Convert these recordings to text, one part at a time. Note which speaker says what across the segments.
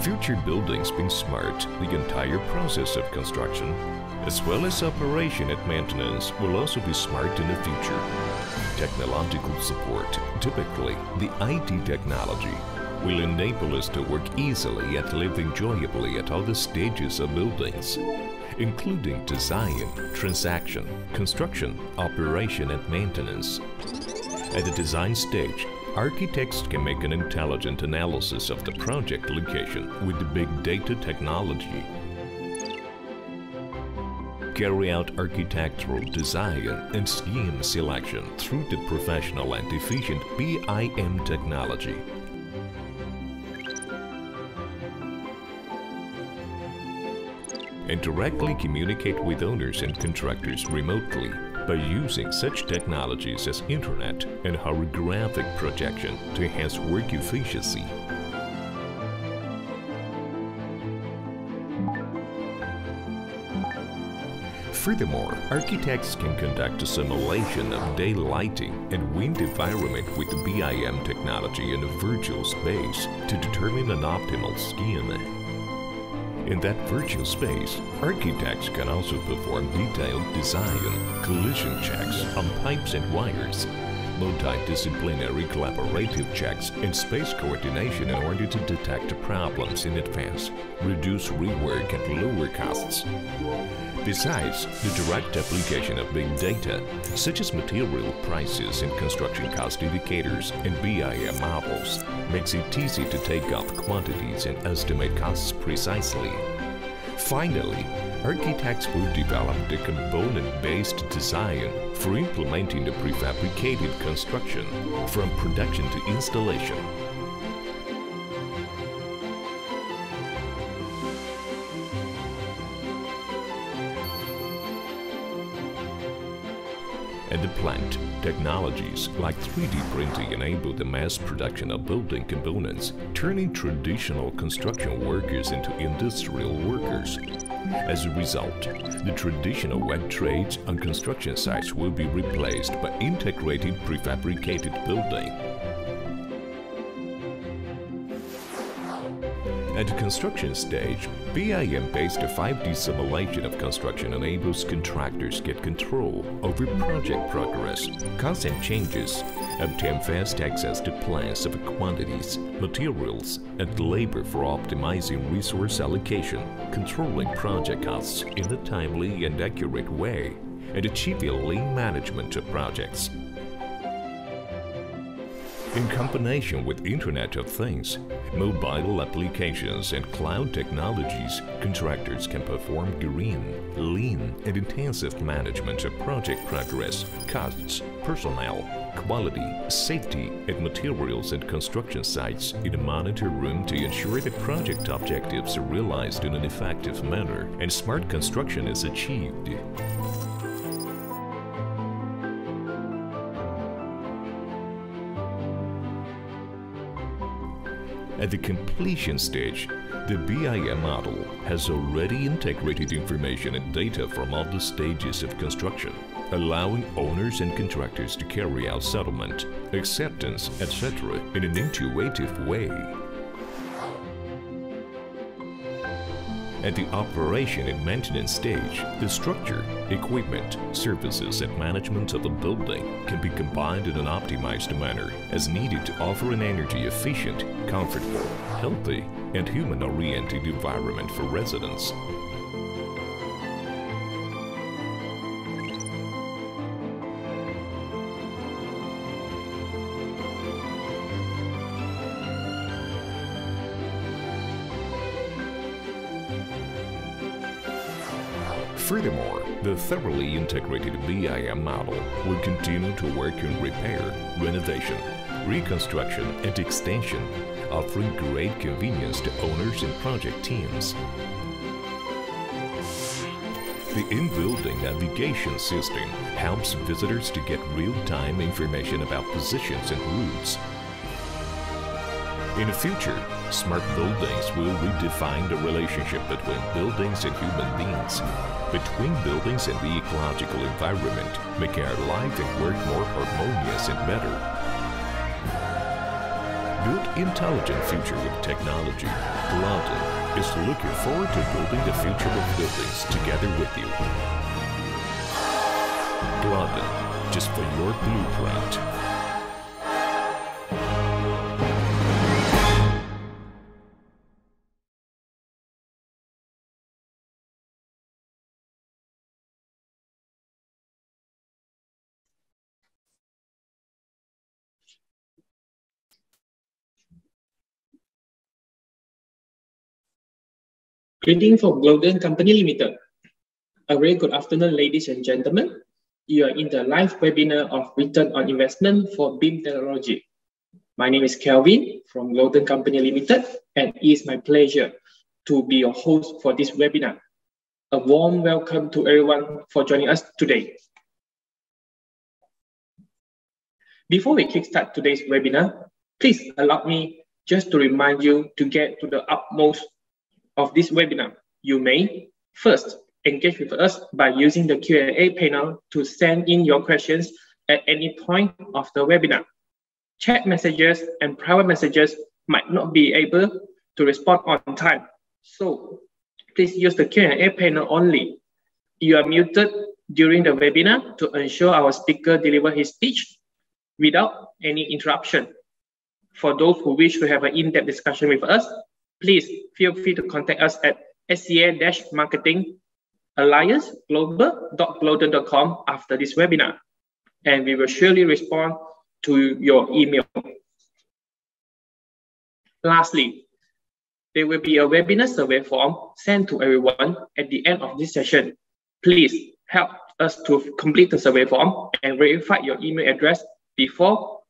Speaker 1: Future buildings being smart, the entire process of construction, as well as operation and maintenance, will also be smart in the future. Technological support, typically the IT technology, will enable us to work easily and live enjoyably at all the stages of buildings, including design, transaction, construction, operation and maintenance. At the design stage, architects can make an intelligent analysis of the project location with the big data technology, carry out architectural design and scheme selection through the professional and efficient BIM technology, and directly communicate with owners and contractors remotely by using such technologies as internet and holographic projection to enhance work efficiency. Furthermore, architects can conduct a simulation of day lighting and wind environment with the BIM technology in a virtual space to determine an optimal scheme. In that virtual space, architects can also perform detailed design, collision checks on pipes and wires, multidisciplinary collaborative checks, and space coordination in order to detect problems in advance, reduce rework and lower costs. Besides, the direct application of big data, such as material prices and construction cost indicators and BIM models, makes it easy to take off quantities and estimate costs precisely. Finally, architects will develop the component-based design for implementing the prefabricated construction from production to installation. At the plant, technologies like 3D printing enable the mass production of building components, turning traditional construction workers into industrial workers. As a result, the traditional wet trades on construction sites will be replaced by integrated prefabricated building. At the construction stage, BIM-based 5D simulation of construction enables contractors to get control over project progress, constant changes, obtain fast access to plans of quantities, materials, and labor for optimizing resource allocation, controlling project costs in a timely and accurate way, and achieving lean management of projects. In combination with Internet of Things, mobile applications and cloud technologies, contractors can perform green, lean, and intensive management of project progress, costs, personnel, quality, safety, and materials at construction sites in a monitor room to ensure that project objectives are realized in an effective manner and smart construction is achieved. At the completion stage, the BIM model has already integrated information and data from all the stages of construction, allowing owners and contractors to carry out settlement, acceptance, etc. in an intuitive way. At the operation and maintenance stage, the structure, equipment, services, and management of the building can be combined in an optimized manner as needed to offer an energy-efficient, comfortable, healthy, and human-oriented environment for residents. Furthermore, the thoroughly integrated BIM model will continue to work in repair, renovation, reconstruction, and extension, offering great convenience to owners and project teams. The in-building navigation system helps visitors to get real-time information about positions and routes. In the future, smart buildings will redefine the relationship between buildings and human beings, between buildings and the ecological environment, making our life and work more harmonious and better. Build intelligent future with technology. Glodon is looking forward to building the future of buildings together with you. Glodon, just for your blueprint.
Speaker 2: Greetings from Glodon Company Limited. A very good afternoon, ladies and gentlemen. You are in the live webinar of Return on Investment for BIM Technology. My name is Kelvin from Glodon Company Limited, and it is my pleasure to be your host for this webinar. A warm welcome to everyone for joining us today. Before we kickstart today's webinar, please allow me just to remind you to get to the utmost of this webinar. You may first engage with us by using the Q&A panel to send in your questions at any point of the webinar. Chat messages and private messages might not be able to respond on time, so please use the Q&A panel only. You are muted during the webinar to ensure our speaker delivers his speech without any interruption. For those who wish to have an in-depth discussion with us, please feel free to contact us at sca-marketing-alliance-global.glodon.com after this webinar, and we will surely respond to your email. Lastly, there will be a webinar survey form sent to everyone at the end of this session. Please help us to complete the survey form and verify your email address before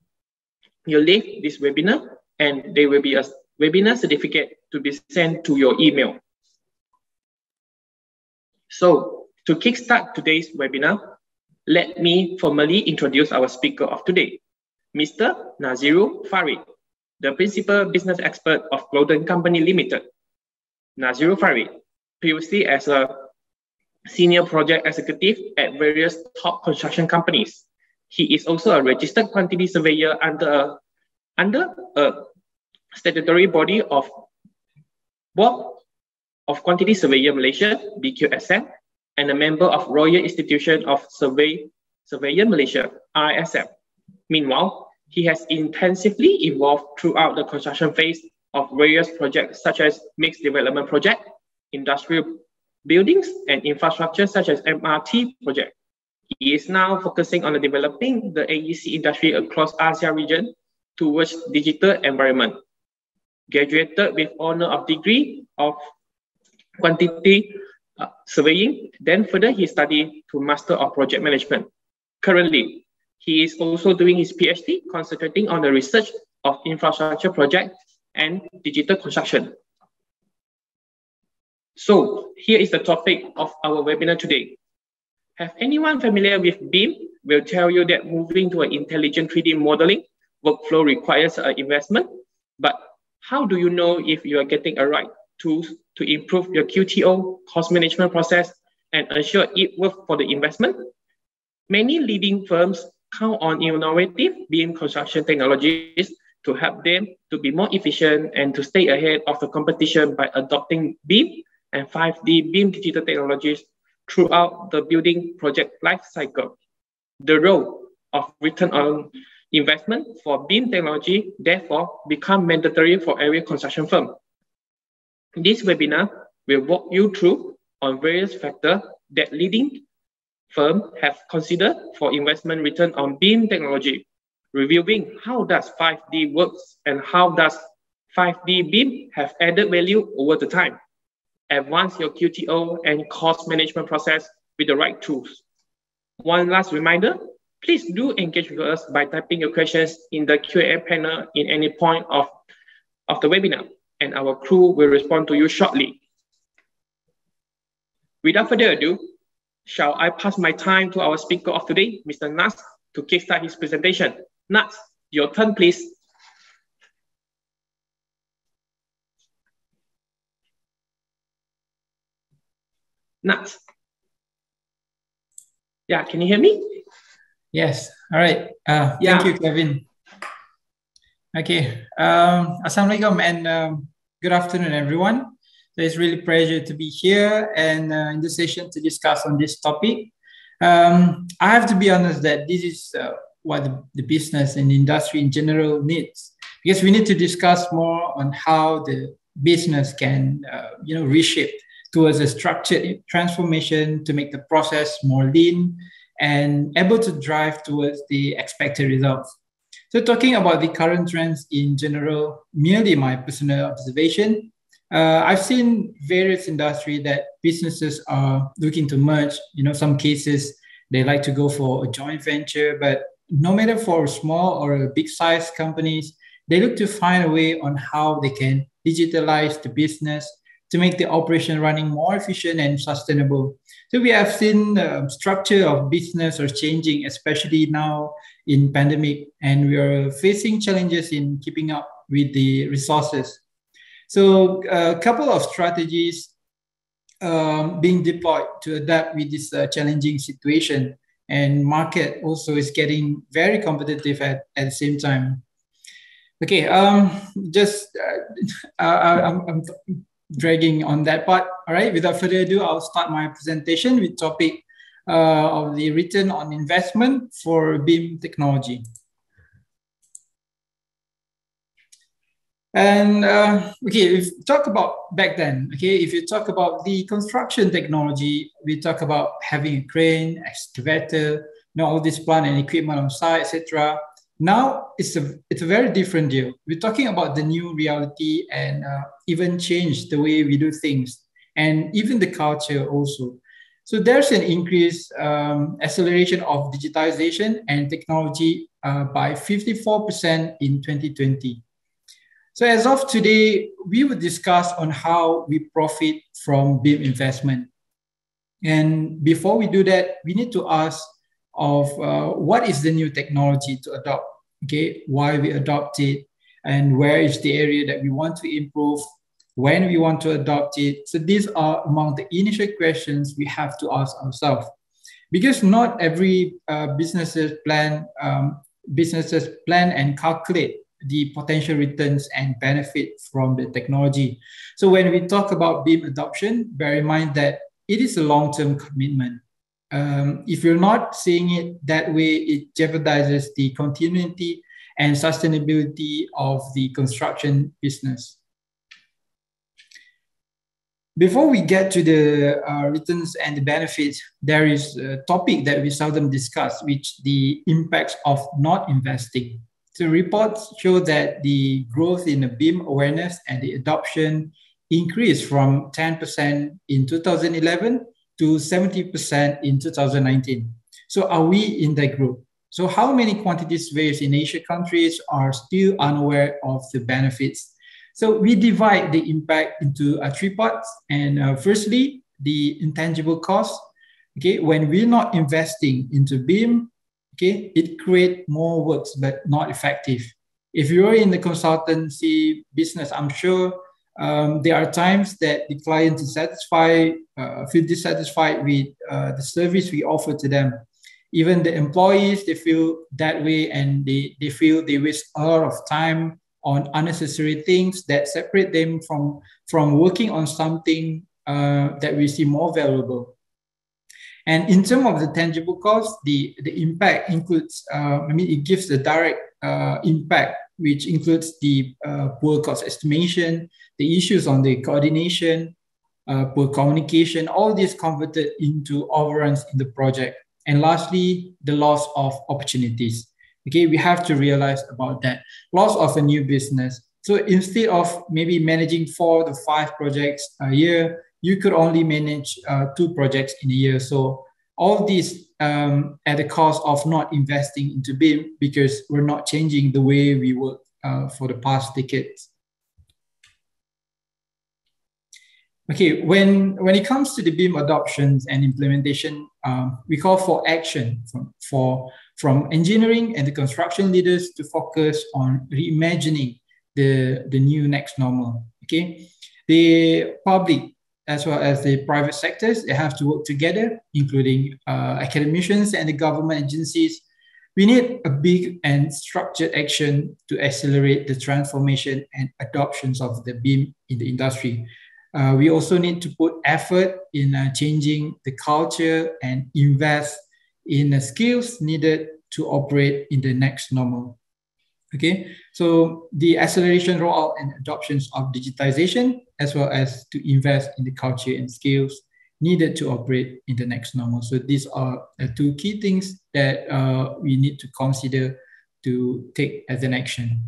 Speaker 2: you leave this webinar, and there will be a webinar certificate to be sent to your email. So, to kickstart today's webinar, let me formally introduce our speaker of today, Mr. Nazirul Farid, the Principal Business Expert of Glodon Company Limited. Nazirul Farid, previously as a Senior Project Executive at various top construction companies. He is also a registered quantity surveyor under a statutory body of Board of Quantity Surveyor Malaysia, BQSM, and a member of Royal Institution of Surveyor Malaysia, RISM. Meanwhile, he has intensively involved throughout the construction phase of various projects such as mixed development project, industrial buildings, and infrastructure such as MRT project. He is now focusing on developing the AEC industry across ASEAN region towards digital environment. Graduated with honor of degree of quantity surveying, then further he studied to Master of Project Management. Currently, he is also doing his PhD concentrating on the research of infrastructure projects and digital construction. So here is the topic of our webinar today. Have anyone familiar with BIM will tell you that moving to an intelligent 3D modeling workflow requires an investment, but how do you know if you are getting a right tools to improve your QTO, cost management process, and ensure it worth for the investment? Many leading firms count on innovative BIM construction technologies to help them to be more efficient and to stay ahead of the competition by adopting BIM and 5D BIM digital technologies throughout the building project lifecycle. The role of return on investment for BIM technology therefore become mandatory for every construction firm. This webinar will walk you through on various factors that leading firms have considered for investment return on BIM technology, reviewing how does 5D works and how does 5D BIM have added value over the time. Advance your QTO and cost management process with the right tools. One last reminder, please do engage with us by typing your questions in the Q&A panel in any point of the webinar, and our crew will respond to you shortly. Without further ado, shall I pass my time to our speaker of today, Mr. Nas, to kickstart his presentation. Nas, your turn, please. Nas. Yeah, can you hear me?
Speaker 3: Yes. All right. Thank you, Kevin. Okay. Assalamualaikum and Good afternoon, everyone. So it's really a pleasure to be here and in this session to discuss on this topic. I have to be honest that this is what the business and industry in general needs, because we need to discuss more on how the business can, reshape towards a structured transformation to make the process more lean and able to drive towards the expected results. So talking about the current trends in general, merely my personal observation, I've seen various industries that businesses are looking to merge. Some cases they like to go for a joint venture, but no matter for small or big size companies, they look to find a way on how they can digitalize the business to make the operation running more efficient and sustainable. So we have seen the structure of business are changing, especially now in pandemic, and we are facing challenges in keeping up with the resources. So a couple of strategies being deployed to adapt with this challenging situation, and market also is getting very competitive at the same time. Okay, I'm dragging on that part. All right, without further ado, I'll start my presentation with topic of the return on investment for BIM technology. And okay, if you talk about back then, okay, if you talk about the construction technology, we talk about having a crane, excavator, all this plant and equipment on site, etc. Now it's a very different deal. We're talking about the new reality and even change the way we do things and even the culture also. So there's an increased acceleration of digitization and technology by 54% in 2020. So as of today, we will discuss on how we profit from BIM investment. And before we do that, we need to ask of what is the new technology to adopt, okay, why we adopt it, and where is the area that we want to improve, when we want to adopt it. So these are among the initial questions we have to ask ourselves, because not every businesses plan and calculate the potential returns and benefit from the technology. So when we talk about BIM adoption, bear in mind that it is a long-term commitment. If you're not seeing it that way, it jeopardizes the continuity and sustainability of the construction business. Before we get to the returns and the benefits, there is a topic that we seldom discuss, which the impacts of not investing. So reports show that the growth in the BIM awareness and the adoption increased from 10% in 2011 to 70% in 2019. So are we in that group? So how many quantity surveyors in Asian countries are still unaware of the benefits? So we divide the impact into three parts. And firstly, the intangible cost. Okay, when we're not investing into BIM, okay, it creates more works, but not effective. If you're in the consultancy business, I'm sure there are times that the client is feel dissatisfied with the service we offer to them. Even the employees, they feel that way, and they feel they waste a lot of time on unnecessary things that separate them from working on something that we see more valuable. And in terms of the tangible cost, the impact includes, it gives the direct impact, which includes the poor cost estimation, the issues on the coordination, poor communication, all this converted into overruns in the project. And lastly, the loss of opportunities. Okay, we have to realize about that. Loss of a new business. So instead of maybe managing 4 to 5 projects a year, you could only manage 2 projects in a year. So all this at the cost of not investing into BIM, because we're not changing the way we work for the past decades. Okay, when it comes to the BIM adoptions and implementation, we call for action from engineering and the construction leaders to focus on reimagining the new next normal. Okay, the public as well as the private sectors, they have to work together, including academicians and the government agencies, We need a big and structured action to accelerate the transformation and adoptions of the BIM in the industry. We also need to put effort in changing the culture and invest in the skills needed to operate in the next normal. Okay, so the acceleration, rollout, and adoptions of digitization, as well as to invest in the culture and skills needed to operate in the next normal. So these are the two key things that we need to consider to take as an action.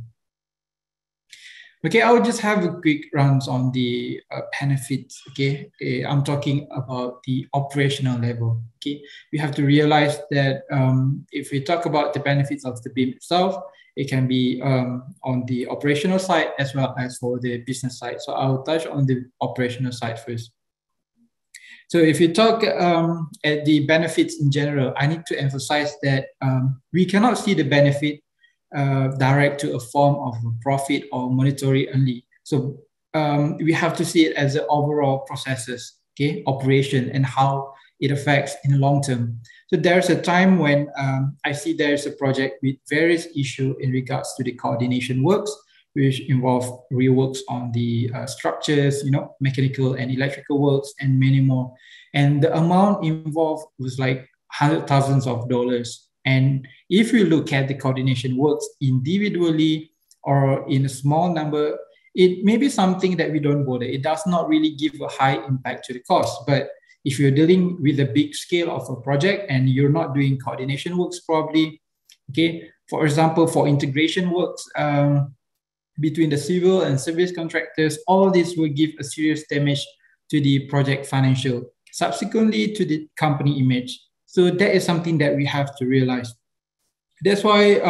Speaker 3: Okay, I will just have a quick runs on the benefits. Okay, I'm talking about the operational level. Okay, we have to realize that if we talk about the benefits of the BIM itself, it can be on the operational side as well as for the business side. So I'll touch on the operational side first. So if you talk at the benefits in general, I need to emphasize that we cannot see the benefit direct to a form of profit or monetary only. So we have to see it as the overall processes, okay, operation, and how it affects in the long term. So there's a time when I see there's a project with various issues in regards to the coordination works, which involve reworks on the structures, mechanical and electrical works, and many more. And the amount involved was like hundreds of thousands of dollars. And if you look at the coordination works individually or in a small number, it may be something that we don't bother. It does not really give a high impact to the cost. But if you're dealing with a big scale of a project and you're not doing coordination works probably, okay, for example, for integration works between the civil and service contractors, all this will give a serious damage to the project financial, subsequently to the company image. So that is something that we have to realize. That's why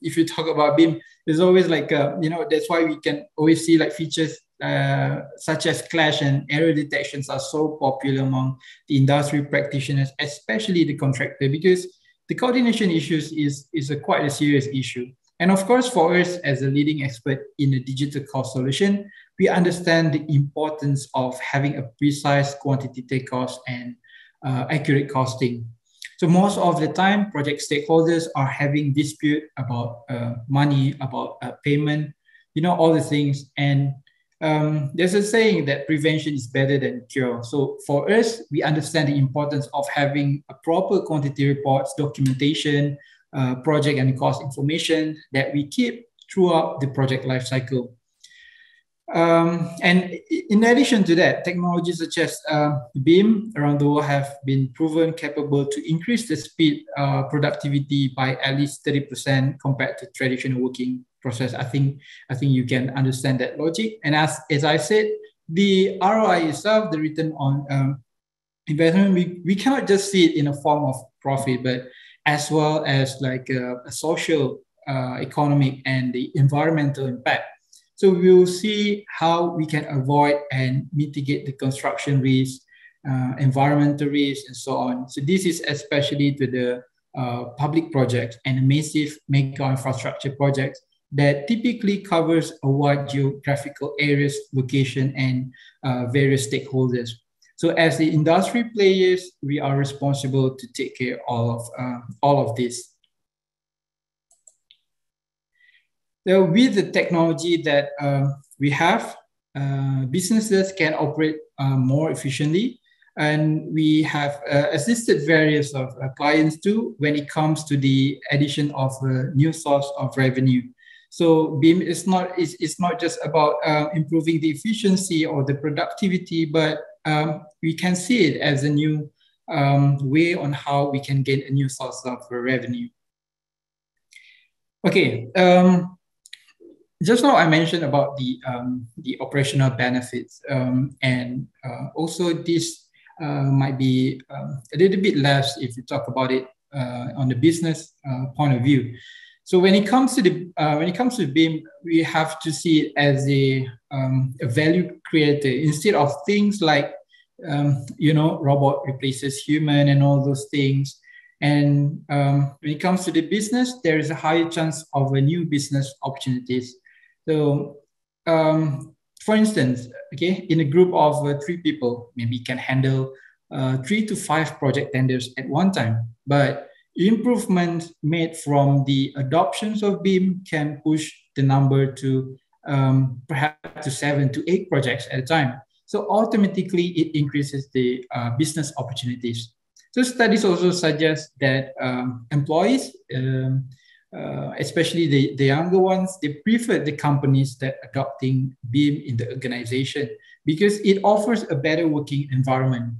Speaker 3: if you talk about BIM, there's always like, that's why we can always see like features such as clash and error detections are so popular among the industry practitioners, especially the contractor, because the coordination issues is quite a serious issue. And of course, for us as a leading expert in a digital cost solution, we understand the importance of having a precise quantity take cost and accurate costing. So most of the time, project stakeholders are having dispute about money, about payment, all the things. And there's a saying that prevention is better than cure. So for us, we understand the importance of having a proper quantity reports, documentation, project and cost information that we keep throughout the project lifecycle. And in addition to that, technologies such as BIM around the world have been proven capable to increase the speed, productivity by at least 30% compared to traditional working process. I think you can understand that logic. And as I said, the ROI itself, the return on investment, we cannot just see it in a form of profit, but as well as like a social, economic, and the environmental impact. So we will see how we can avoid and mitigate the construction risk, environmental risk, and so on. So this is especially to the public projects and massive mega infrastructure projects that typically covers a wide geographical areas, location, and various stakeholders. So as the industry players, we are responsible to take care of all of this. So with the technology that we have, businesses can operate more efficiently. And we have assisted various of clients too when it comes to the addition of a new source of revenue. So BIM is not just about improving the efficiency or the productivity, but we can see it as a new way on how we can gain a new source of revenue. Okay, just now I mentioned about the operational benefits, and also this might be a little bit less if you talk about it on the business point of view. So when it comes to BIM, we have to see it as a value creator instead of things like robot replaces human and all those things. And when it comes to the business, there is a higher chance of a new business opportunities. So, for instance, okay, in a group of 3 people, maybe can handle 3 to 5 project tenders at one time. But improvements made from the adoptions of BIM can push the number to perhaps to 7 to 8 projects at a time. So automatically it increases the business opportunities. So studies also suggest that employees, especially the younger ones, they prefer the companies that adopting BIM in the organization because it offers a better working environment.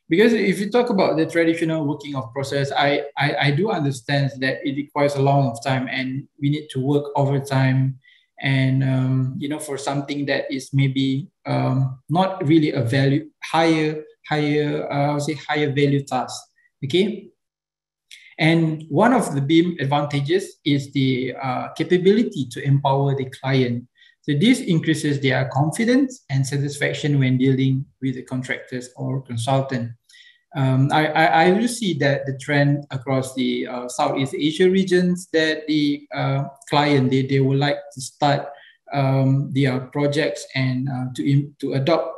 Speaker 3: Because if you talk about the traditional working of process, I do understand that it requires a long of time and we need to work overtime and you know, for something that is maybe not really a higher value task. Okay. And one of the BIM advantages is the capability to empower the client. So this increases their confidence and satisfaction when dealing with the contractors or consultant. I will see that the trend across the Southeast Asia regions that the client, they would like to start their projects and to adopt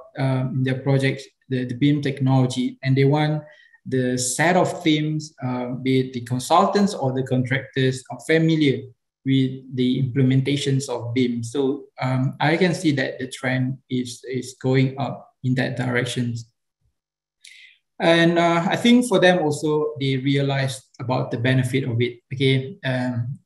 Speaker 3: their projects, the BIM technology, and they want the set of themes, be it the consultants or the contractors, are familiar with the implementations of BIM. So I can see that the trend is going up in that direction. And I think for them also, they realized about the benefit of it. Okay,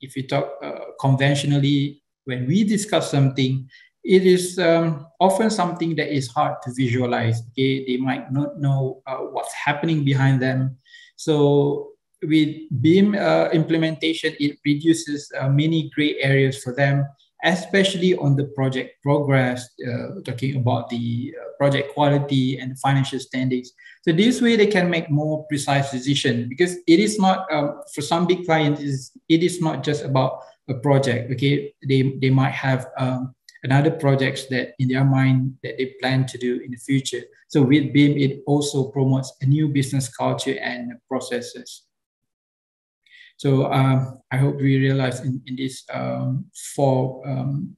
Speaker 3: if you talk conventionally, when we discuss something, it is often something that is hard to visualize. Okay, they might not know what's happening behind them. So with BIM implementation, it reduces many gray areas for them, especially on the project progress, talking about the project quality and financial standings. So this way they can make more precise decisions, because it is not, for some big clients, it is not just about a project. Okay, they might have another projects that in their mind that they plan to do in the future. So with BIM, it also promotes a new business culture and processes. So I hope we realize in this from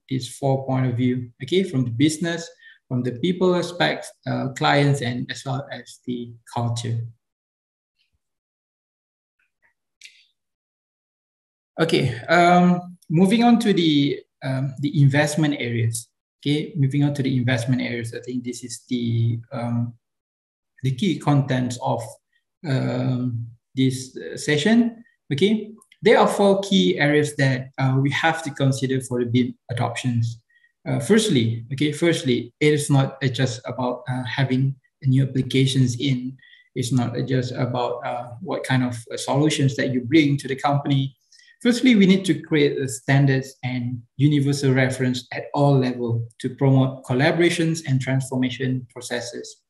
Speaker 3: this 4 point of view, okay, from the business, from the people aspects, clients, and as well as the culture. Okay, moving on to the investment areas. Okay, moving on to the investment areas. I think this is the key contents of this session. Okay, there are 4 key areas that we have to consider for the BIM adoptions. Firstly, it is not just about having new applications in. It's not just about what kind of solutions that you bring to the company. Firstly, we need to create standards and universal reference at all levels to promote collaborations and transformation processes.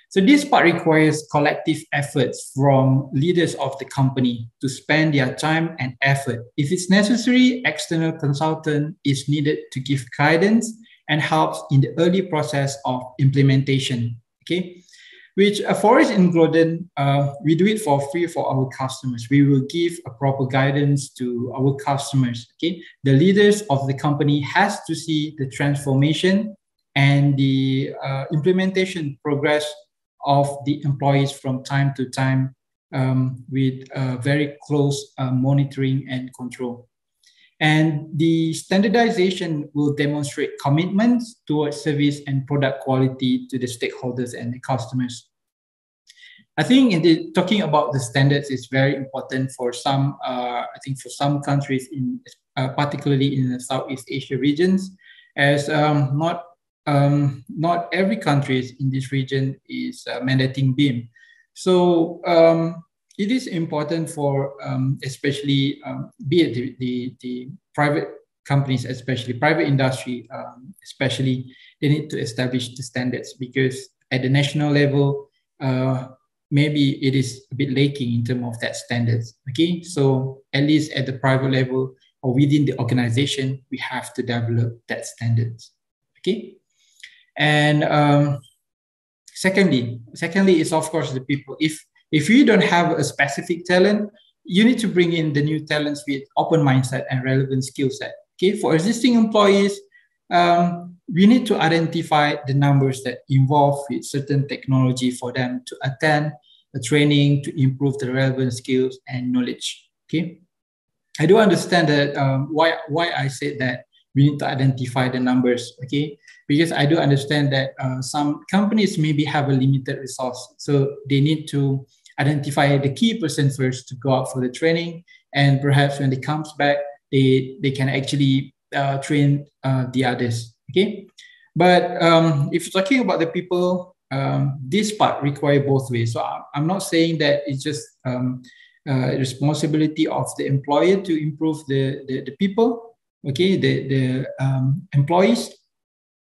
Speaker 3: So this part requires collective efforts from leaders of the company to spend their time and effort. If it's necessary, external consultant is needed to give guidance and helps in the early process of implementation. Okay, which for us in Glodon, we do it for free for our customers. We will give a proper guidance to our customers. Okay, the leaders of the company has to see the transformation and the implementation progress of the employees from time to time with very close monitoring and control. And the standardization will demonstrate commitments towards service and product quality to the stakeholders and the customers. I think talking about the standards is very important for some, I think for some countries, particularly in the Southeast Asia regions, as not every country in this region is mandating BIM. So it is important for especially be it the private companies, especially private industry, especially they need to establish the standards, because at the national level, maybe it is a bit lacking in terms of that standards. Okay, so at least at the private level or within the organization, we have to develop that standards. Okay. And secondly is of course the people. If you don't have a specific talent, you need to bring in the new talents with open mindset and relevant skill set. Okay, for existing employees, we need to identify the numbers that involve with certain technology for them to attend a training to improve the relevant skills and knowledge. Okay, I do understand that why I said that we need to identify the numbers. Okay, because I do understand that some companies maybe have a limited resource, so they need to identify the key person first to go out for the training, and perhaps when they comes back, they can actually train the others. Okay, but if you're talking about the people, this part require both ways. So I'm not saying that it's just responsibility of the employer to improve the people, okay, the employees,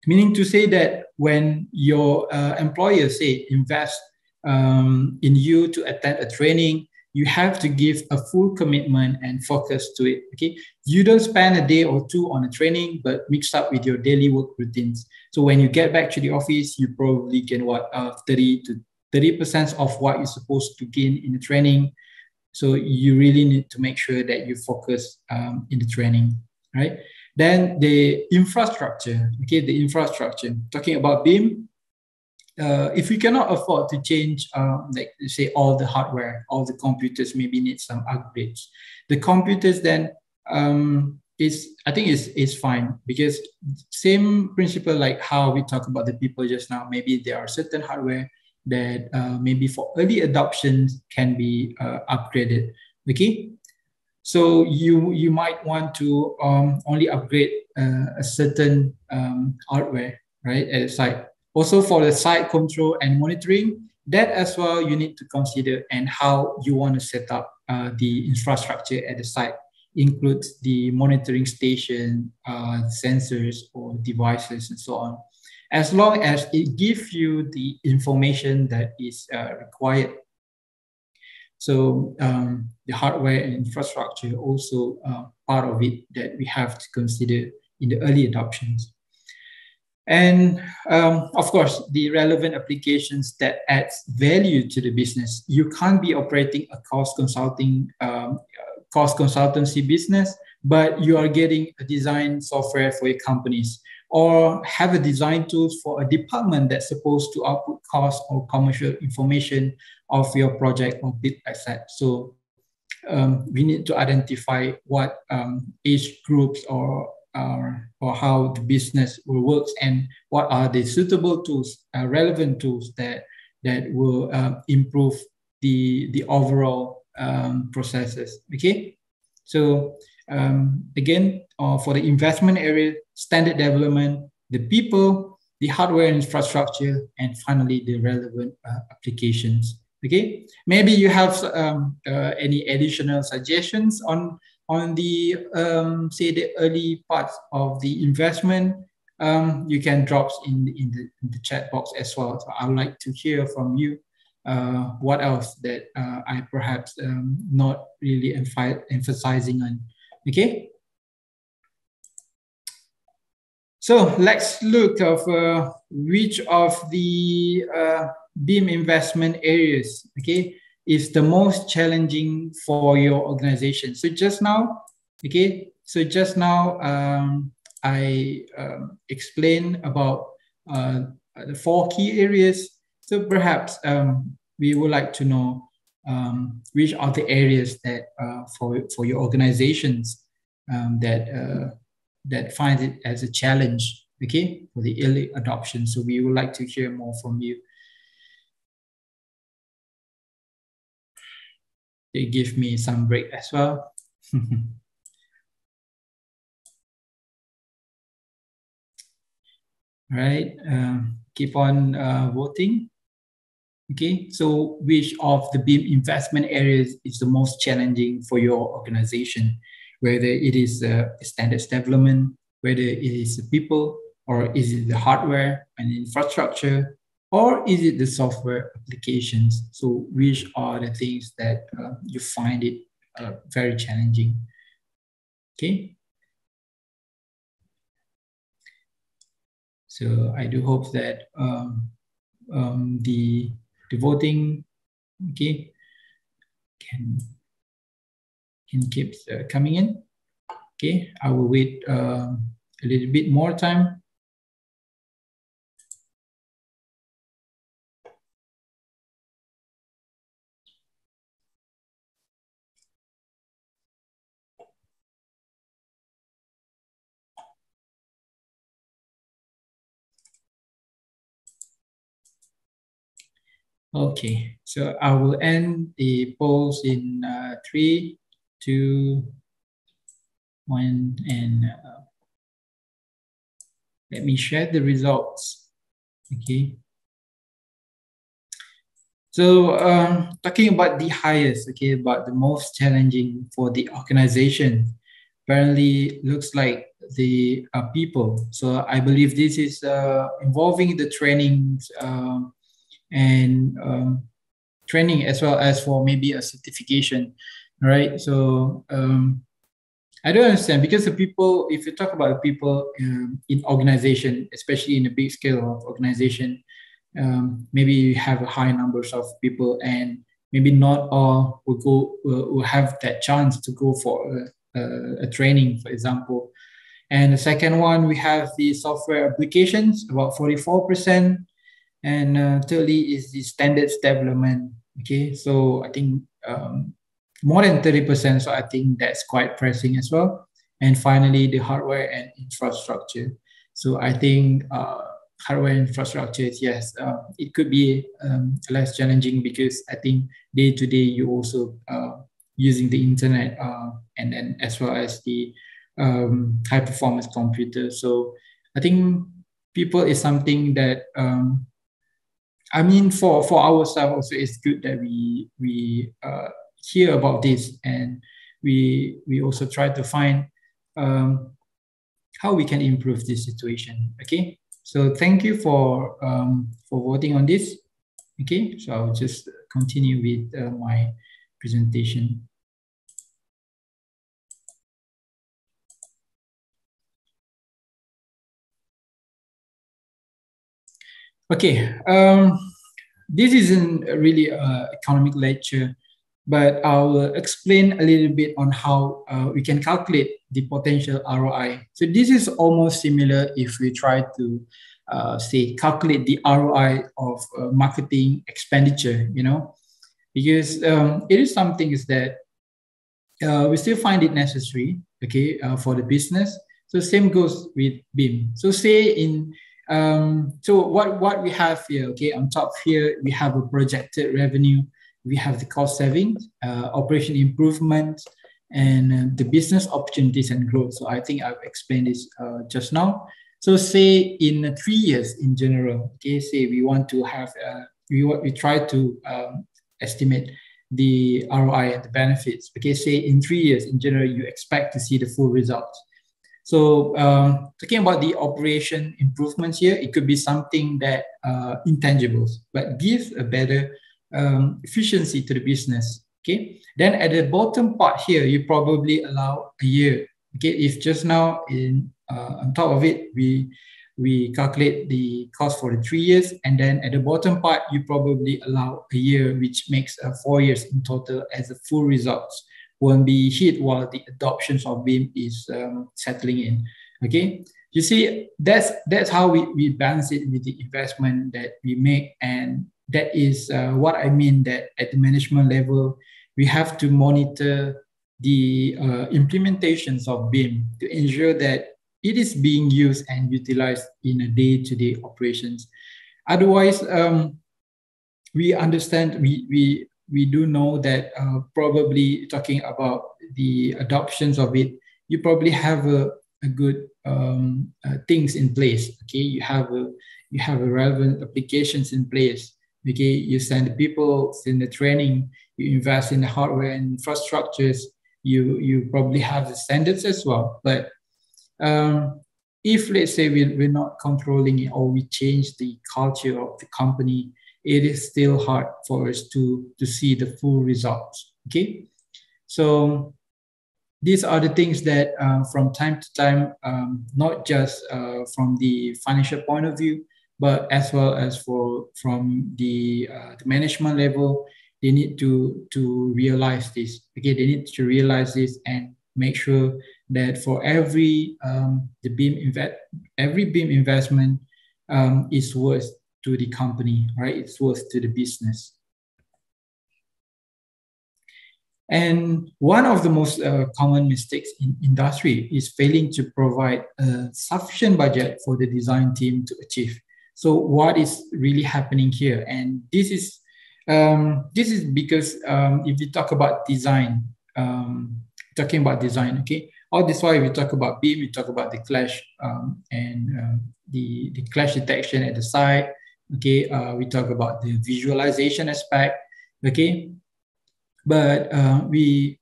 Speaker 3: meaning to say that when your employer say invest in you to attend a training, you have to give a full commitment and focus to it. Okay, you don't spend a day or two on a training, but mix up with your daily work routines. So when you get back to the office, you probably gain what 30% of what you're supposed to gain in the training. So you really need to make sure that you focus in the training, right? Then the infrastructure. Okay, the infrastructure. Talking about BIM. If we cannot afford to change, like say all the hardware, all the computers maybe need some upgrades. The computers then I think is fine, because same principle like how we talk about the people just now. Maybe there are certain hardware that maybe for early adoptions can be upgraded. Okay, so you might want to only upgrade a certain hardware, right, at a site. Also for the site control and monitoring, that as well you need to consider, and how you want to set up the infrastructure at the site includes the monitoring station, sensors or devices and so on. As long as it gives you the information that is required. So the hardware and infrastructure also part of it that we have to consider in the early adoptions. And of course, the relevant applications that adds value to the business. You can't be operating a cost consultancy business, but you are getting a design software for your companies, or have a design tools for a department that's supposed to output cost or commercial information of your project or bid asset. So we need to identify what age groups or how the business will work, and what are the suitable tools, relevant tools that will improve the overall processes. Okay, so again, for the investment area, standard development, the people, the hardware and infrastructure, and finally the relevant applications. Okay, maybe you have any additional suggestions on the say the early parts of the investment. You can drop in the chat box as well. So I would like to hear from you what else that I perhaps not really emphasizing on. Okay, so let's look of which of the BIM investment areas, okay, is the most challenging for your organization. So just now, okay, so just now I explained about the 4 key areas. So perhaps we would like to know which are the areas that for your organizations that find it as a challenge, okay, for the early adoption. So we would like to hear more from you. They give me some break as well. Right, keep on voting. Okay, so which of the BIM investment areas is the most challenging for your organization? Whether it is standards development, whether it is the people, or is it the hardware and infrastructure, or is it the software applications? So which are the things that you find it very challenging? Okay. So I do hope that the voting, okay, can keep coming in. Okay, I will wait a little bit more time. Okay, so I will end the polls in 3, 2, 1, and let me share the results. Okay. So talking about the highest, okay, about the most challenging for the organization, apparently looks like the people. So I believe this is involving the trainings and training as well as for maybe a certification, right? So I don't understand because the people, if you talk about the people in organization, especially in a big scale of organization, maybe you have high numbers of people and maybe not all will have that chance to go for a training, for example. And the second one, we have the software applications, about 44%. And thirdly is the standards development. Okay, so I think more than 30%. So I think that's quite pressing as well. And finally, the hardware and infrastructure. So I think hardware infrastructure, yes, it could be less challenging because I think day to day you also using the internet and then as well as the high performance computer. So I think people is something that I mean, for ourselves also, it's good that we hear about this and we also try to find how we can improve this situation. Okay, so thank you for voting on this. Okay, so I'll just continue with my presentation. Okay, this isn't really an economic lecture, but I will explain a little bit on how we can calculate the potential ROI. So this is almost similar if we try to say calculate the ROI of marketing expenditure, you know, because it is something is that we still find it necessary, okay, for the business. So same goes with BIM. So say in so what we have here, okay, on top here we have a projected revenue, we have the cost savings, operation improvement, and the business opportunities and growth. So I think I've explained this just now. So say in 3 years in general, okay, say we want to have we try to estimate the ROI and the benefits. Okay, say in 3 years in general you expect to see the full results. So talking about the operation improvements here, it could be something that intangibles, but gives a better efficiency to the business. Okay. Then at the bottom part here, you probably allow a year. Okay. If just now in on top of it, we calculate the cost for the 3 years, and then at the bottom part, you probably allow a year, which makes 4 years in total as the full results won't be hit while the adoption of BIM is settling in. Okay, you see, that's how we balance it with the investment that we make, and that is what I mean that at the management level, we have to monitor the implementations of BIM to ensure that it is being used and utilized in a day-to-day operations. Otherwise, we understand, we do know that probably talking about the adoptions of it, you probably have a good things in place. Okay, you have a relevant applications in place. Okay, you send the people in the training, you invest in the hardware and infrastructures, you probably have the standards as well. But if let's say we're not controlling it, or we change the culture of the company, it is still hard for us to see the full results. Okay, so these are the things that from time to time, not just from the financial point of view, but as well as from the management level, they need to realize this. Okay, they need to realize this and make sure that for every BIM investment is worth to the company, right? It's worth to the business. And one of the most common mistakes in industry is failing to provide a sufficient budget for the design team to achieve. So what is really happening here? And this is This is because if you talk about design, okay, all this while we talk about BIM, we talk about the clash and the clash detection at the site. Okay, we talk about the visualization aspect. Okay, but we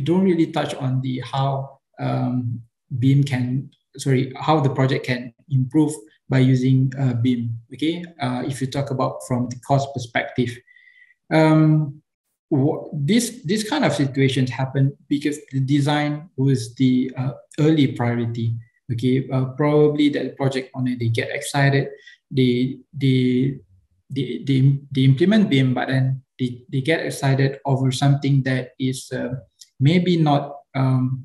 Speaker 3: don't really touch on the how BIM how the project can improve by using BIM. Okay, if you talk about from the cost perspective. This kind of situations happen because the design was the early priority. Okay, probably that the project owner, they get excited, they implement BIM, but then they get excited over something that is maybe not in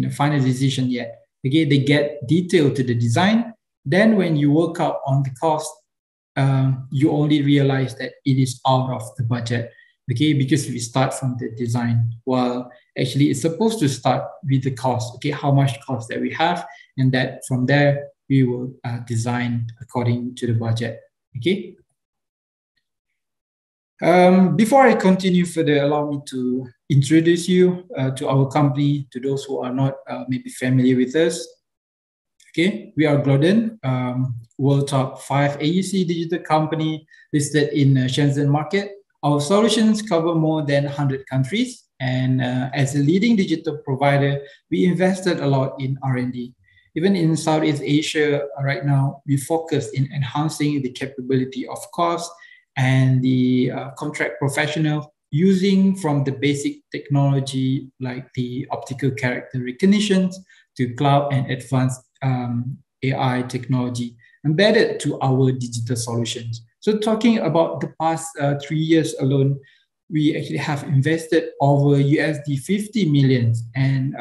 Speaker 3: a final decision yet. Okay, they get detailed to the design. Then when you work out on the cost, you only realize that it is out of the budget, okay, because we start from the design, while actually it's supposed to start with the cost, okay, how much cost that we have, and that from there we will design according to the budget, okay. Before I continue further, allow me to introduce you to our company, to those who are not maybe familiar with us. Okay, we are Glodon, world top 5 AEC digital company listed in Shenzhen market. Our solutions cover more than 100 countries, and as a leading digital provider, we invested a lot in R&D. Even in Southeast Asia right now, we focus in enhancing the capability of cost and the contract professional using from the basic technology like the optical character recognition to cloud and advanced AI technology embedded to our digital solutions. So talking about the past 3 years alone, we actually have invested over USD 50 million. And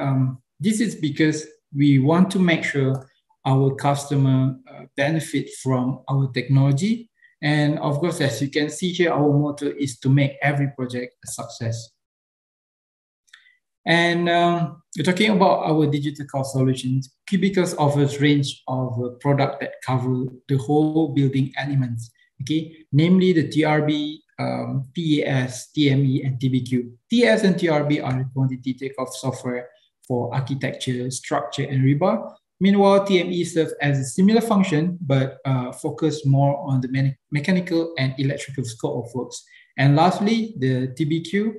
Speaker 3: this is because we want to make sure our customer benefit from our technology. And of course, as you can see here, our motto is to make every project a success. And we're talking about our digital cost solutions. Cubicles offers range of product that cover the whole building elements, okay? Namely the TRB, TAS, TME, and TBQ. TAS and TRB are the quantity takeoff software for architecture, structure, and rebar. Meanwhile, TME serves as a similar function, but focus more on the mechanical and electrical scope of works. And lastly, the TBQ,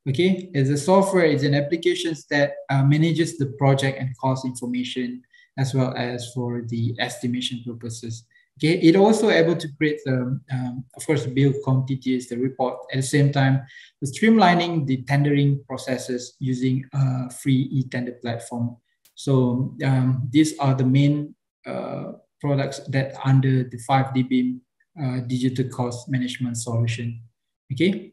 Speaker 3: okay, is a software, is an application that manages the project and cost information, as well as for the estimation purposes. Okay, it also able to create, of course, build quantities, the report, at the same time, streamlining the tendering processes using a free e-tender platform. So these are the main products that under the 5D BIM digital cost management solution. Okay.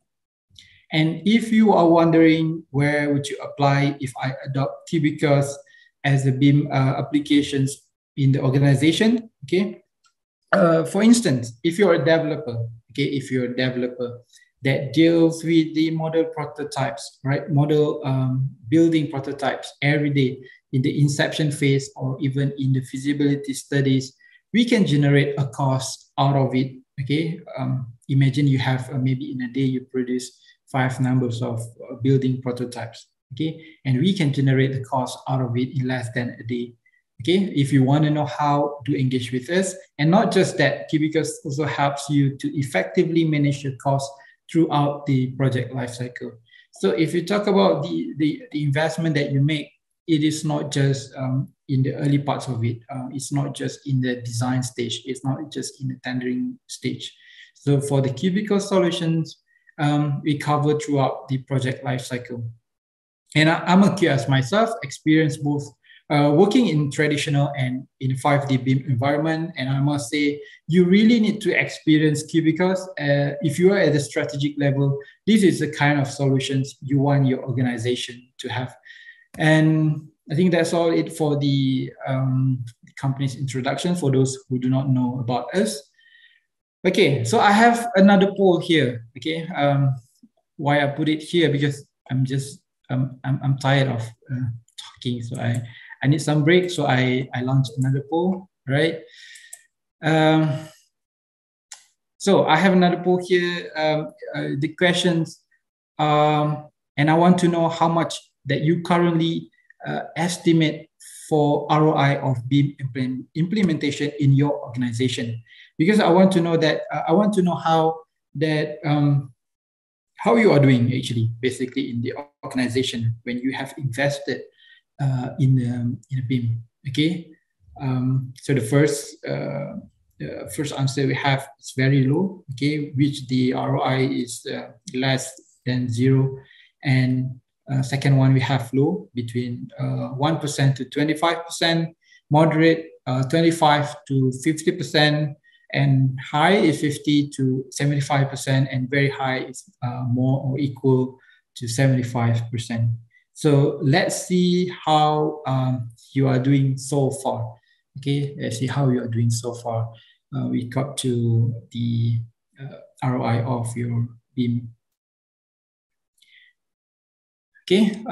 Speaker 3: And if you are wondering where would you apply if I adopt Cubicles as a BIM applications in the organization, okay? For instance, if you're a developer, okay, if you're a developer that deals with the model prototypes, right? Model building prototypes every day in the inception phase or even in the feasibility studies, we can generate a cost out of it, okay? Imagine you have maybe in a day you produce 5 numbers of building prototypes, okay? And we can generate the cost out of it in less than a day, okay? If you want to know how to engage with us, and not just that, Cubicles also helps you to effectively manage your costs throughout the project lifecycle. So if you talk about the investment that you make, it is not just in the early parts of it. It's not just in the design stage. It's not just in the tendering stage. So for the Cubicles solutions, we cover throughout the project lifecycle. And I'm a QS myself, experienced both working in traditional and in 5D BIM environment. And I must say, you really need to experience Cubicles. If you are at the strategic level, this is the kind of solutions you want your organization to have. And I think that's all it for the company's introduction for those who do not know about us. Okay, so I have another poll here. Okay, why I put it here, because I'm just I'm tired of talking, so I need some break. So I launched another poll, right? So I have another poll here. The questions, and I want to know how much that you currently estimate for ROI of BIM implementation in your organization, because I want to know that I want to know how that how you are doing actually, basically in the organization when you have invested in a BIM. Okay, so the first answer we have is very low. Okay, which the ROI is less than 0, and second one we have low between 1% to 25%, moderate 25 to 50%, and high is 50 to 75%, and very high is more or equal to 75%. So let's see how you are doing so far. Okay, let's see how you are doing so far. We got to the ROI of your BIM. Okay,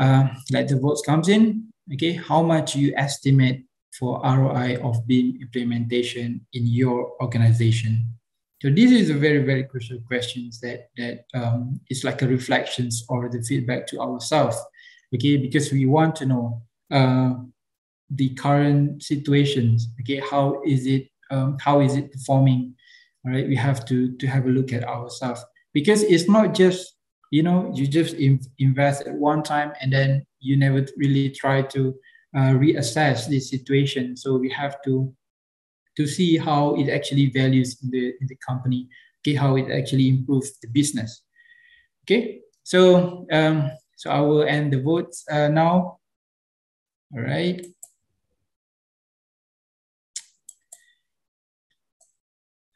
Speaker 3: let the votes comes in. Okay, how much you estimate for ROI of BIM implementation in your organization? So this is a very, very crucial questions that is like a reflections or the feedback to ourselves. Okay, because we want to know the current situations. Okay, how is it performing? All right, we have to have a look at ourselves, because it's not just, you know, you just invest at one time and then you never really try to reassess the situation. So we have to see how it actually values in the company. Okay, how it actually improves the business. Okay, so so I will end the votes now. All right.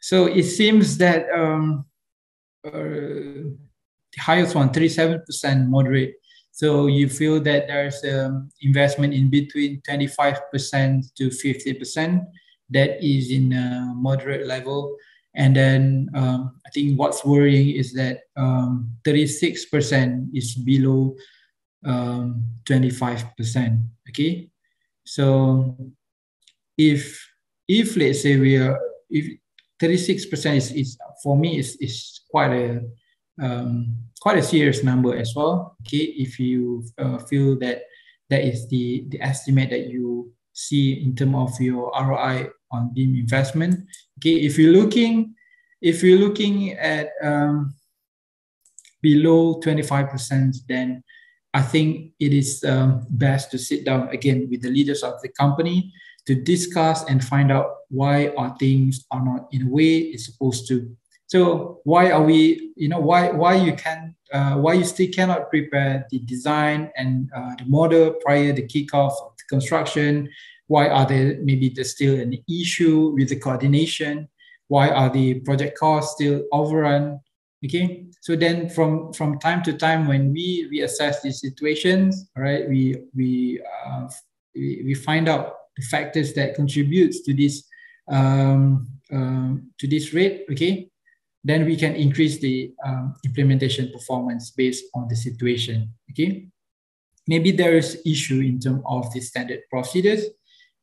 Speaker 3: So it seems that the highest one, 37% moderate. So you feel that there's investment in between 25% to 50%. That is in a moderate level. And then I think what's worrying is that 36% is below 25%. Okay, so if let's say if 36% is for me is quite a serious number as well. Okay, if you feel that that is the estimate that you see in terms of your ROI on BIM investment. Okay, if you're looking at below 25%, then I think it is best to sit down again with the leaders of the company to discuss and find out why our things are not in a way it's supposed to. So why are we, you know, why you still cannot prepare the design and the model prior to the kickoff of the construction? Why are there there's still an issue with the coordination? Why are the project costs still overrun? Okay, so then from time to time when we reassess these situations, all right, we find out the factors that contributes to this rate. Okay, then we can increase the implementation performance based on the situation. Okay, maybe there is issue in terms of the standard procedures.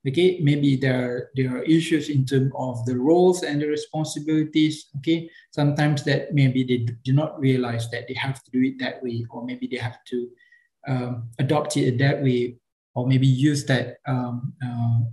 Speaker 3: Okay, maybe there are issues in terms of the roles and the responsibilities. Okay, sometimes that maybe they do not realize that they have to do it that way, or maybe they have to adopt it that way, or maybe use that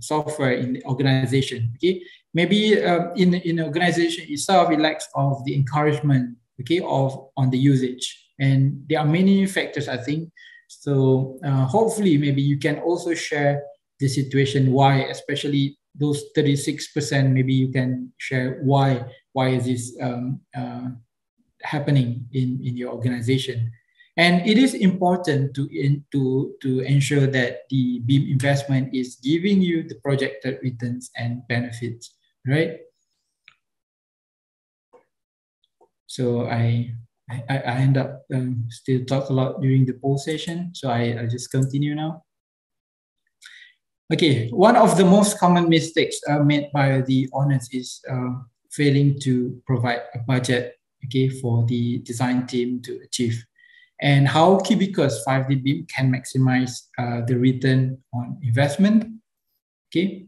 Speaker 3: software in the organization. Okay, maybe in the organization itself, it lacks of the encouragement, okay, on the usage, and there are many factors, I think. So hopefully, maybe you can also share the situation, why, especially those 36%. Maybe you can share why is this happening in your organization. And it is important to ensure that the BIM investment is giving you the projected returns and benefits, right? So I end up still talk a lot during the poll session, so I just continue now. Okay, one of the most common mistakes made by the owners is failing to provide a budget, okay, for the design team to achieve. And how Cubicu's 5D BIM can maximize the return on investment. Okay,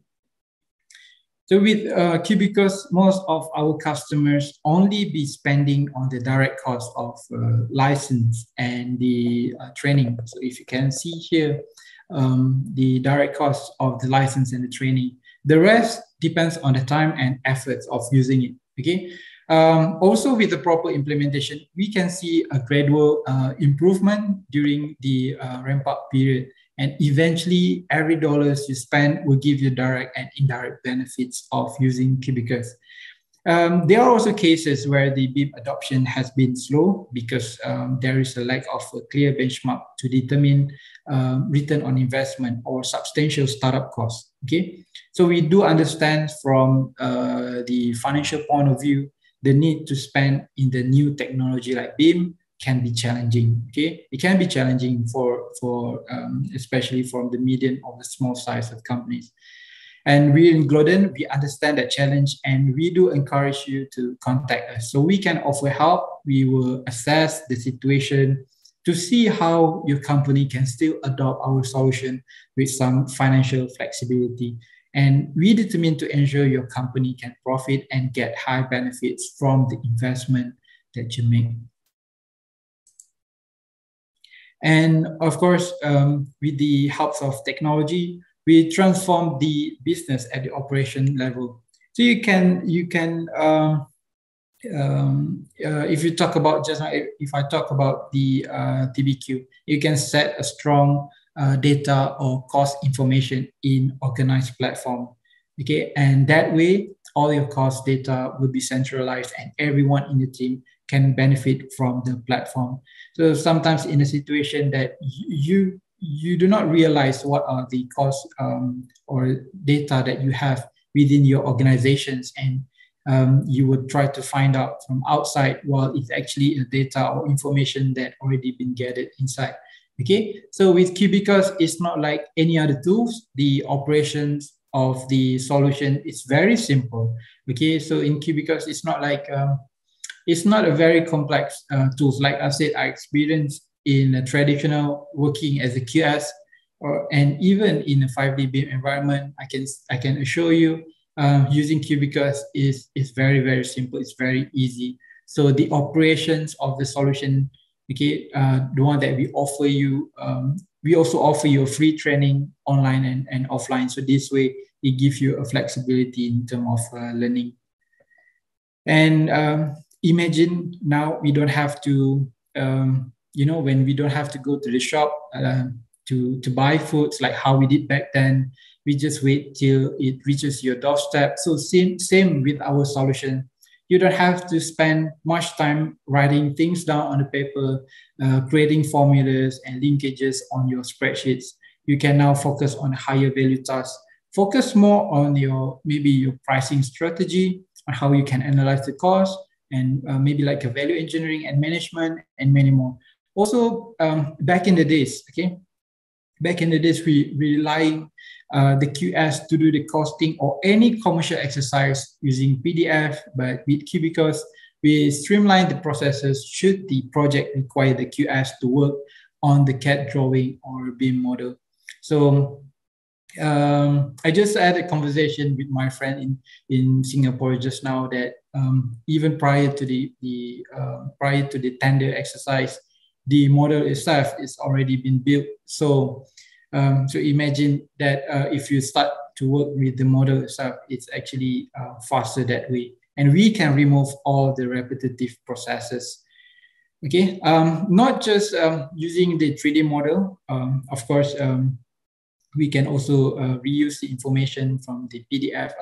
Speaker 3: So with cubicles, most of our customers only be spending on the direct cost of license and the training. So if you can see here, the direct cost of the license and the training. The rest depends on the time and efforts of using it, okay? Also with the proper implementation, we can see a gradual improvement during the ramp-up period. And eventually, every dollar you spend will give you direct and indirect benefits of using cubicles. There are also cases where the BIM adoption has been slow because there is a lack of a clear benchmark to determine return on investment or substantial startup costs. Okay, so we do understand from the financial point of view, the need to spend in the new technology like BIM can be challenging. Okay, it can be challenging for especially from the medium or the small size of companies. And we in Glodon, we understand that challenge, and we do encourage you to contact us so we can offer help. We will assess the situation to see how your company can still adopt our solution with some financial flexibility. And we determine to ensure your company can profit and get high benefits from the investment that you make. And of course, with the help of technology, we transform the business at the operation level. So if you talk about just now, if I talk about the TBQ, you can set a strong data or cost information in organized platform. Okay, and that way, all your cost data will be centralized, and everyone in the team can benefit from the platform. So sometimes in a situation that you do not realize what are the costs or data that you have within your organizations, and you would try to find out from outside while it's actually a data or information that already been gathered inside. Okay, so with cubicles, it's not like any other tools. The operations of the solution is very simple. Okay, so in cubicles, it's not like it's not a very complex tools. Like I said, I experienced in a traditional working as a QS, and even in a 5D BIM environment, I can assure you using cubicles is very, very simple. It's very easy. So the operations of the solution, okay, the one that we offer you, we also offer you a free training online and offline. So this way, it gives you a flexibility in terms of learning. And imagine now we don't have to, when we don't have to go to the shop to buy foods like how we did back then. We just wait till it reaches your doorstep. So same with our solution. You don't have to spend much time writing things down on the paper, creating formulas and linkages on your spreadsheets. You can now focus on higher value tasks. Focus more on maybe your pricing strategy, on how you can analyze the cost, and maybe like a value engineering and management, and many more. Also, back in the days, we relying the QS to do the costing or any commercial exercise using PDF, but with cubicles, we streamline the processes should the project require the QS to work on the CAD drawing or BIM model. So I just had a conversation with my friend in Singapore just now that even prior to the tender exercise, the model itself is already been built. So imagine that if you start to work with the model itself, it's actually faster that way, and we can remove all the repetitive processes. Okay, not just using the 3D model. Of course, we can also reuse the information from the PDF,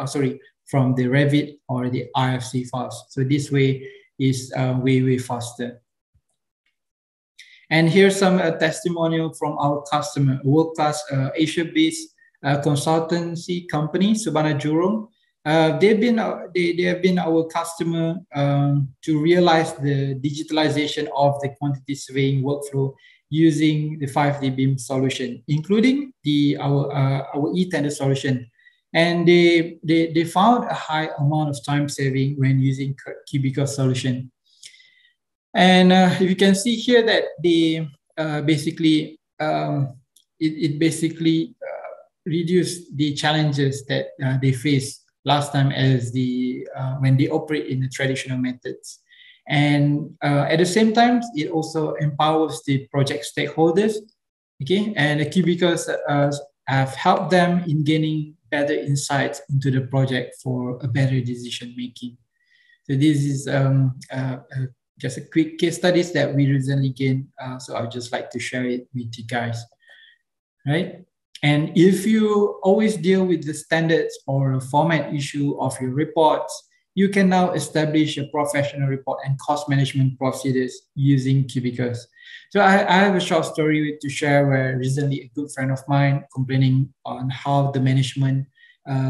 Speaker 3: from the Revit or the IFC files. So this way is way faster. And here's some testimonial from our customer, a world-class Asia-based consultancy company, Subana Jurong. They have been our customer to realize the digitalization of the quantity surveying workflow using the 5D BIM solution, including our e-tender solution. And they found a high amount of time saving when using cubicle solution. And if you can see here that they basically reduced the challenges that they face, last time as when they operate in the traditional methods. And at the same time, it also empowers the project stakeholders, okay? And the cubicles have helped them in gaining better insights into the project for a better decision making. So this is just a quick case studies that we recently gained. So I'd just like to share it with you guys, right? And if you always deal with the standards or a format issue of your reports, you can now establish a professional report and cost management procedures using cubicles. So I have a short story to share where recently a good friend of mine complaining on how the management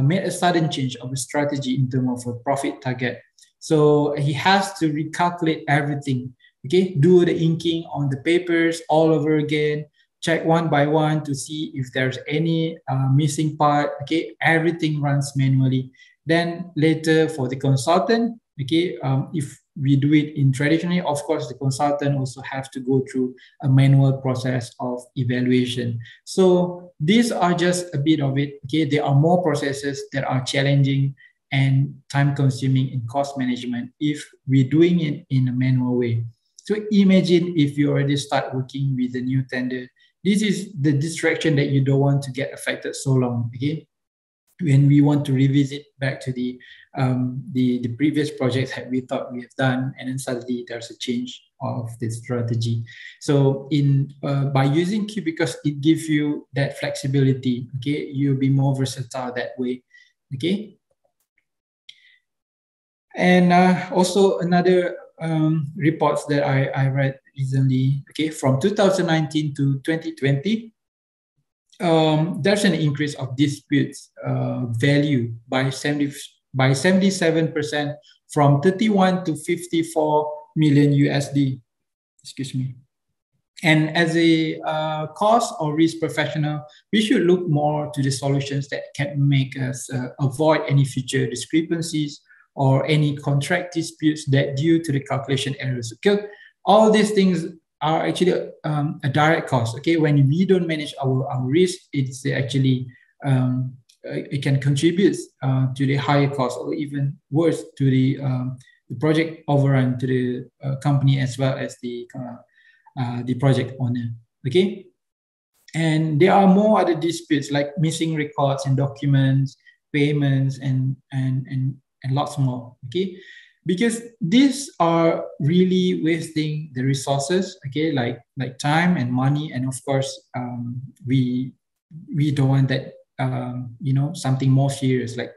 Speaker 3: made a sudden change of a strategy in terms of a profit target. So he has to recalculate everything, okay? Do the inking on the papers all over again, check one by one to see if there's any missing part, okay? Everything runs manually. Then later for the consultant, okay, if we do it in traditionally, of course, the consultant also have to go through a manual process of evaluation. So these are just a bit of it, okay? There are more processes that are challenging and time-consuming in cost management if we're doing it in a manual way. So imagine if you already start working with a new tender. This is the distraction that you don't want to get affected so long, okay? When we want to revisit back to the previous projects that we thought we have done, and then suddenly there's a change of the strategy. So by using cubicles, it gives you that flexibility, okay? You'll be more versatile that way, okay? And also another reports that I read recently, okay, from 2019 to 2020, there's an increase of disputes value by 77% from 31 to 54 million USD. Excuse me. And as a cost or risk professional, we should look more to the solutions that can make us avoid any future discrepancies or any contract disputes that due to the calculation errors. Okay, all these things are actually a direct cost. Okay, when we don't manage our risk, it's actually it can contribute to the higher cost, or even worse, to the project overrun to the company as well as the project owner. Okay, and there are more other disputes like missing records and documents, payments, and lots more. Okay, because these are really wasting the resources, okay, like time and money, and of course we don't want that you know, something more serious like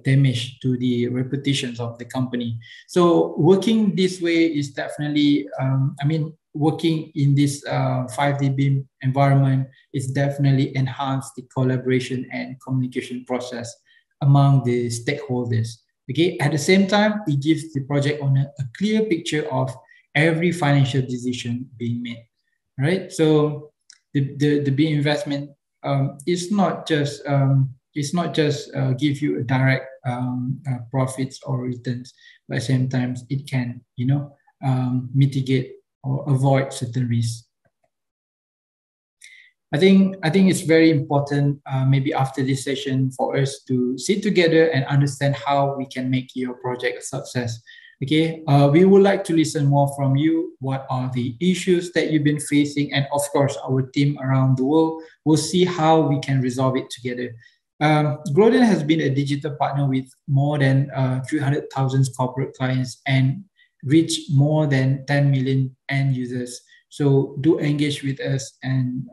Speaker 3: damage to the reputations of the company. So working this way is definitely I mean, working in this 5D BIM environment is definitely enhance the collaboration and communication process among the stakeholders. Okay, at the same time, it gives the project owner a clear picture of every financial decision being made, right? So the BIM investment is not just give you a direct profits or returns, but at the same time, it can, you know, mitigate or avoid certain risks. I think it's very important, maybe after this session, for us to sit together and understand how we can make your project a success. Okay, we would like to listen more from you. What are the issues that you've been facing? And of course, our team around the world will see how we can resolve it together. Glodon has been a digital partner with more than 300,000 corporate clients and reach more than 10 million end users. So do engage with us, and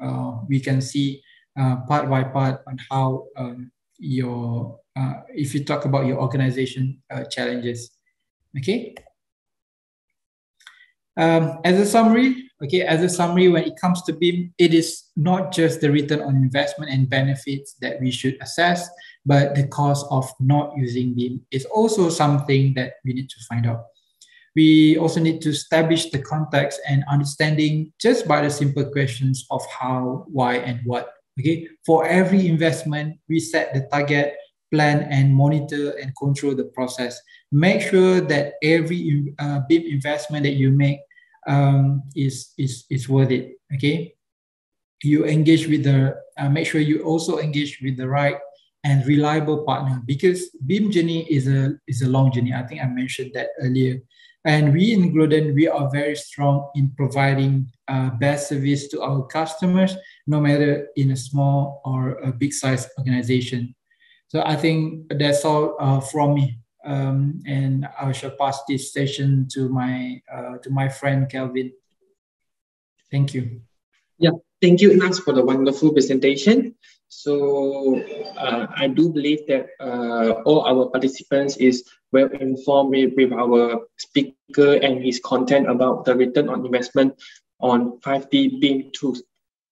Speaker 3: we can see part by part on how if you talk about your organization challenges. Okay. As a summary, when it comes to BIM, it is not just the return on investment and benefits that we should assess, but the cost of not using BIM is also something that we need to find out. We also need to establish the context and understanding just by the simple questions of how, why, and what. Okay, for every investment, we set the target, plan, and monitor and control the process. Make sure that every BIM investment that you make is worth it. Okay, you engage with the make sure you also engage with the right and reliable partner, because BIM journey is a long journey. I think I mentioned that earlier. And we in Glodon, we are very strong in providing best service to our customers, no matter in a small or a big size organization. So I think that's all from me. And I shall pass this session to my friend Kelvin. Thank you.
Speaker 2: Yeah, thank you, Nas, for the wonderful presentation. So I do believe that all our participants is well informed with our speaker and his content about the return on investment on 5D BIM tools.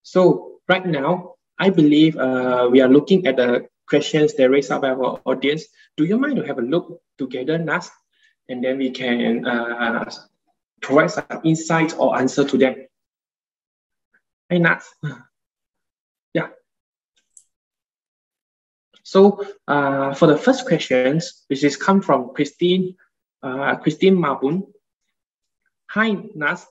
Speaker 2: So right now, I believe we are looking at the questions that raised up by our audience. Do you mind to have a look together, Nas? And then we can provide some insights or answer to them. Hey, Nas. Yeah. So for the first questions, which is come from Christine Mabun. Hi, Nas.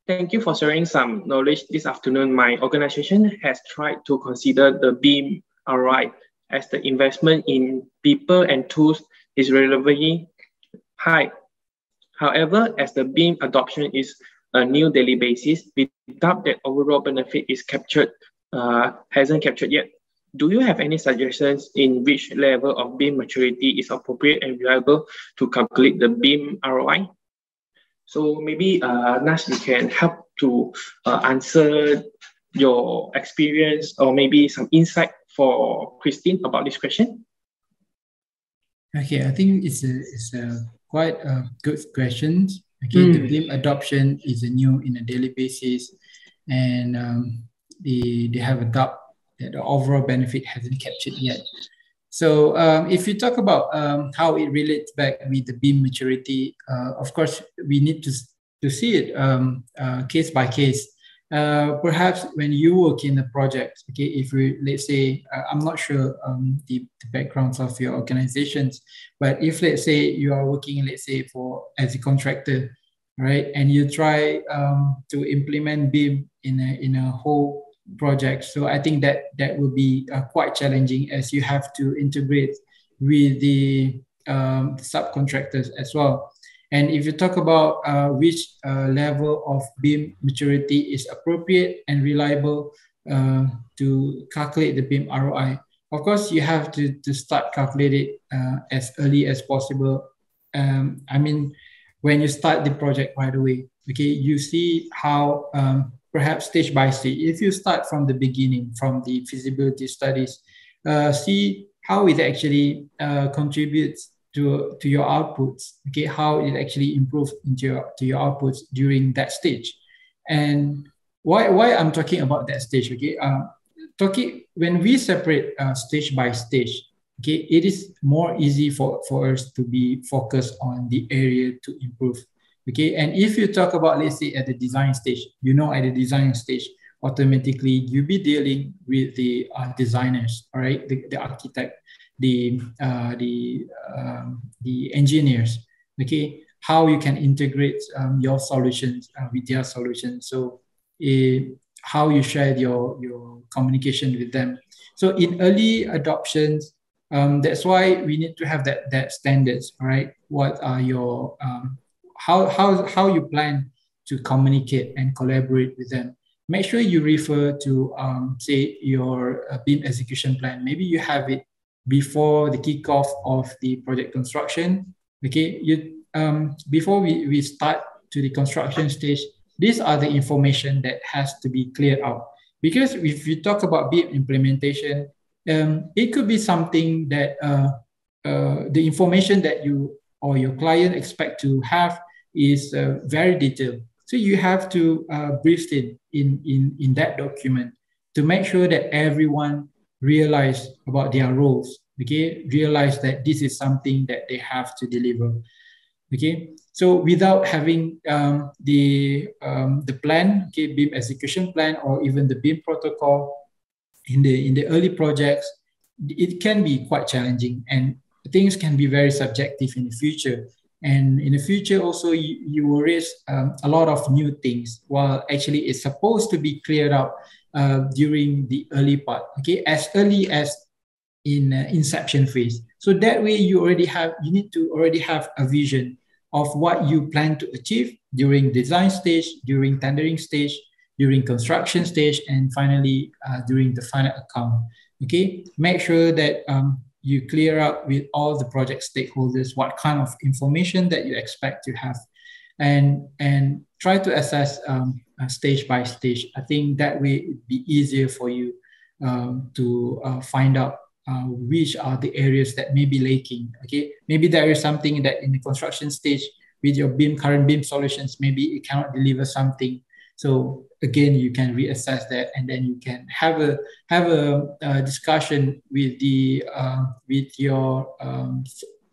Speaker 2: Thank you for sharing some knowledge this afternoon. My organization has tried to consider the BIM ROI as the investment in people and tools is relatively high. However, as the BIM adoption is a new daily basis, we doubt that overall benefit is captured, hasn't captured yet. Do you have any suggestions in which level of BIM maturity is appropriate and reliable to calculate the BIM ROI? So maybe Nas, you can help to answer your experience or maybe some insight for Christine about this question.
Speaker 3: Okay, I think it's a quite good question. Okay, the BIM adoption is a new in a daily basis, and they have a doubt that the overall benefit hasn't captured yet. So if you talk about how it relates back with the BIM maturity, of course, we need to see it case by case. Perhaps when you work in a project, okay, if we, let's say, I'm not sure the backgrounds of your organizations, but if let's say you are working, let's say as a contractor, right, and you try to implement BIM in a whole project, so I think that will be quite challenging, as you have to integrate with the subcontractors as well. And if you talk about which level of BIM maturity is appropriate and reliable to calculate the BIM ROI, of course, you have to start calculating as early as possible. I mean, when you start the project right away, okay, you see how perhaps stage by stage, if you start from the beginning, from the feasibility studies, see how it actually contributes to your outputs, okay, how it actually improves to your outputs during that stage. And why I'm talking about that stage, okay, when we separate stage by stage, okay, it is more easy for us to be focused on the area to improve. Okay, and if you talk about, let's say, at the design stage, at the design stage, automatically you'll be dealing with the designers, all right, the architect, the engineers, okay, how you can integrate your solutions with their solutions. So how you share your communication with them. So in early adoptions, that's why we need to have that standards, all right? What are your how you plan to communicate and collaborate with them. Make sure you refer to say your BIM execution plan. Maybe you have it before the kickoff of the project construction. Okay, before we start to the construction stage, these are the information that has to be cleared out. Because if you talk about BIM implementation, it could be something that the information that you or your client expect to have is very detailed. So you have to brief it in that document to make sure that everyone realize about their roles, okay, realize that this is something that they have to deliver, okay. So without having the plan, okay, BIM execution plan or even the BIM protocol in the early projects, it can be quite challenging and things can be very subjective in the future. And in the future also, you will raise a lot of new things, while actually it's supposed to be cleared out during the early part, okay, as early as in inception phase. So that way you need to already have a vision of what you plan to achieve during design stage, during tendering stage, during construction stage, and finally during the final account. Okay, make sure that you clear out with all the project stakeholders what kind of information that you expect to have, and try to assess stage by stage. I think that way it'd be easier for you to find out which are the areas that may be lacking. Okay, maybe there is something that in the construction stage with your current BIM solutions, maybe it cannot deliver something. So again, you can reassess that, and then you can have a discussion with your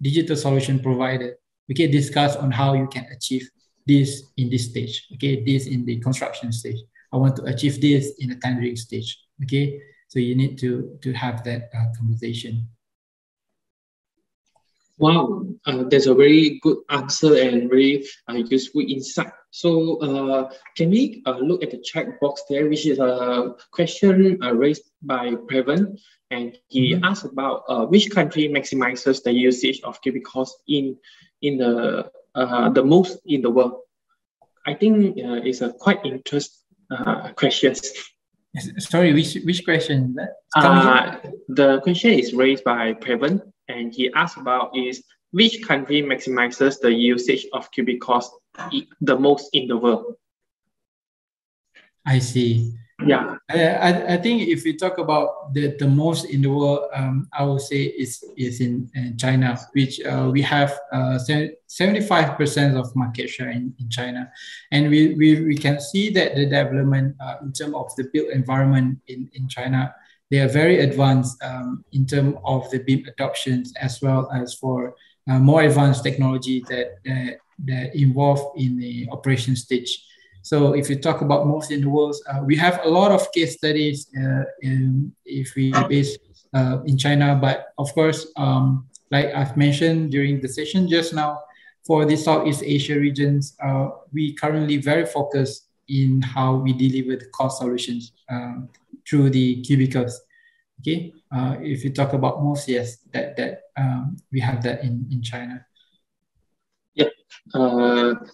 Speaker 3: digital solution provider. Okay, discuss on how you can achieve this in this stage. Okay, this in the construction stage. I want to achieve this in the tendering stage. Okay, so you need to have that conversation.
Speaker 2: Wow, that's a very good answer and very useful insight. So can we look at the chat box there, which is a question raised by Prevan, and he asked about which country maximizes the usage of cubicles in the most in the world. I think it's a quite interesting question.
Speaker 3: Sorry, which question is that?
Speaker 2: The question is raised by Prevan, and he asked about is which country maximizes the usage of cubicles the most in the world?
Speaker 3: I see.
Speaker 2: Yeah.
Speaker 3: I think if you talk about the most in the world, I would say is in China, which we have 75% of market share in China. And we can see that the development in terms of the built environment in China, they are very advanced in terms of the BIM adoptions, as well as for more advanced technology that involve in the operation stage. So if you talk about most in the world, we have a lot of case studies if we base in China. But of course, like I've mentioned during the session just now, for the Southeast Asia regions, we currently very focused in how we deliver the cost solutions through the cubicles. Okay, if you talk about most, yes, that we have that in China.
Speaker 2: Yeah.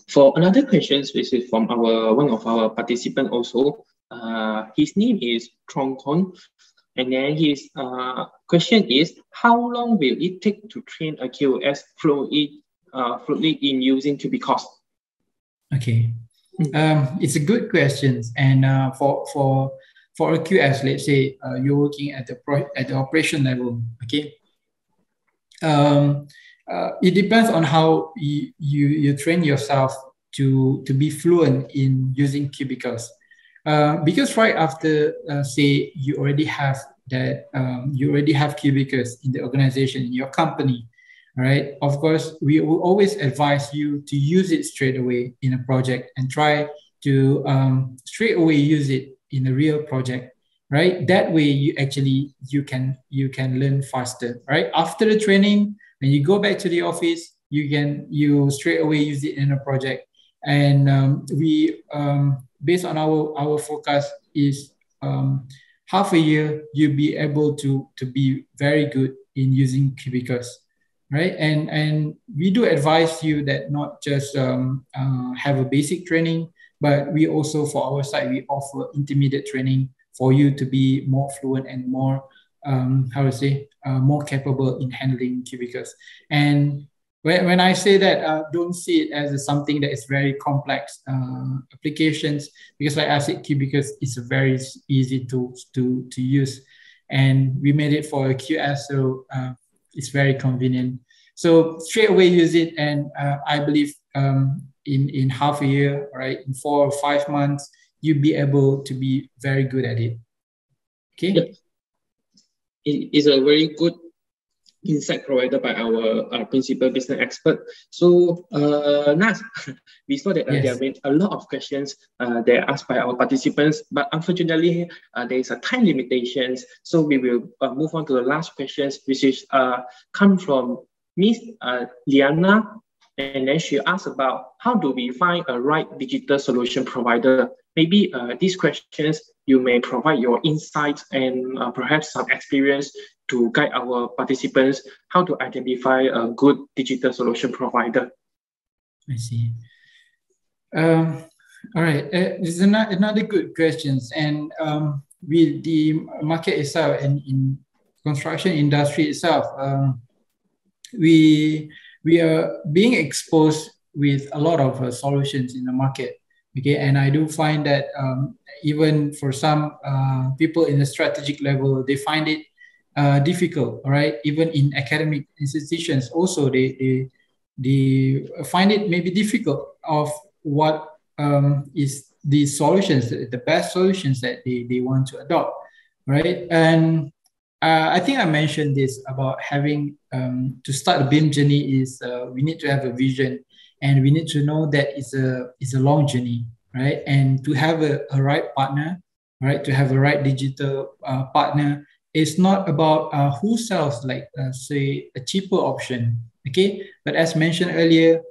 Speaker 2: For another question, which is from one of our participants also, his name is Trongton, and then his question is, how long will it take to train a QS fluidly in using cubicles?
Speaker 3: Okay, it's a good question, and for a QS, let's say you're working at the operation level. Okay. It depends on how you train yourself to be fluent in using cubicles. Because right after, say, you already have cubicles in the organization, in your company, right? Of course, we will always advise you to use it straight away in a project and try to straight away use it in a real project, right? That way, you can learn faster, right? After the training, when you go back to the office, you straight away use it in a project. And we based on our forecast is half a year you'll be able to be very good in using cubicles, right? And we do advise you that not just have a basic training, but we also, for our side, we offer intermediate training for you to be more fluent and more more capable in handling cubicles. And when I say that, don't see it as something that is very complex applications, because like I said, cubicles is very easy to use, and we made it for a QS, so it's very convenient. So straight away use it, and I believe in half a year, right, in 4 or 5 months, you'll be able to be very good at it. Okay.
Speaker 2: Yep. It is a very good insight provided by our principal business expert. So, Nas, we saw that there have been a lot of questions that are asked by our participants, but unfortunately, there is a time limitations. So we will move on to the last questions, which is come from Miss Liana And then she asked about how do we find a right digital solution provider. Maybe these questions, you may provide your insights and perhaps some experience to guide our participants how to identify a good digital solution provider.
Speaker 3: I see. All right, this is another good questions. And with the market itself and in construction industry itself, we are being exposed with a lot of solutions in the market. Okay, and I do find that even for some people in the strategic level, they find it difficult. All right, even in academic institutions, also they find it maybe difficult of what is the solutions, the best solutions that they want to adopt, right? And I think I mentioned this about having to start a BIM journey is we need to have a vision, and we need to know that it's a long journey, right? And to have a right partner, right? To have a right digital partner, it's not about who sells like say a cheaper option, okay? But as mentioned earlier,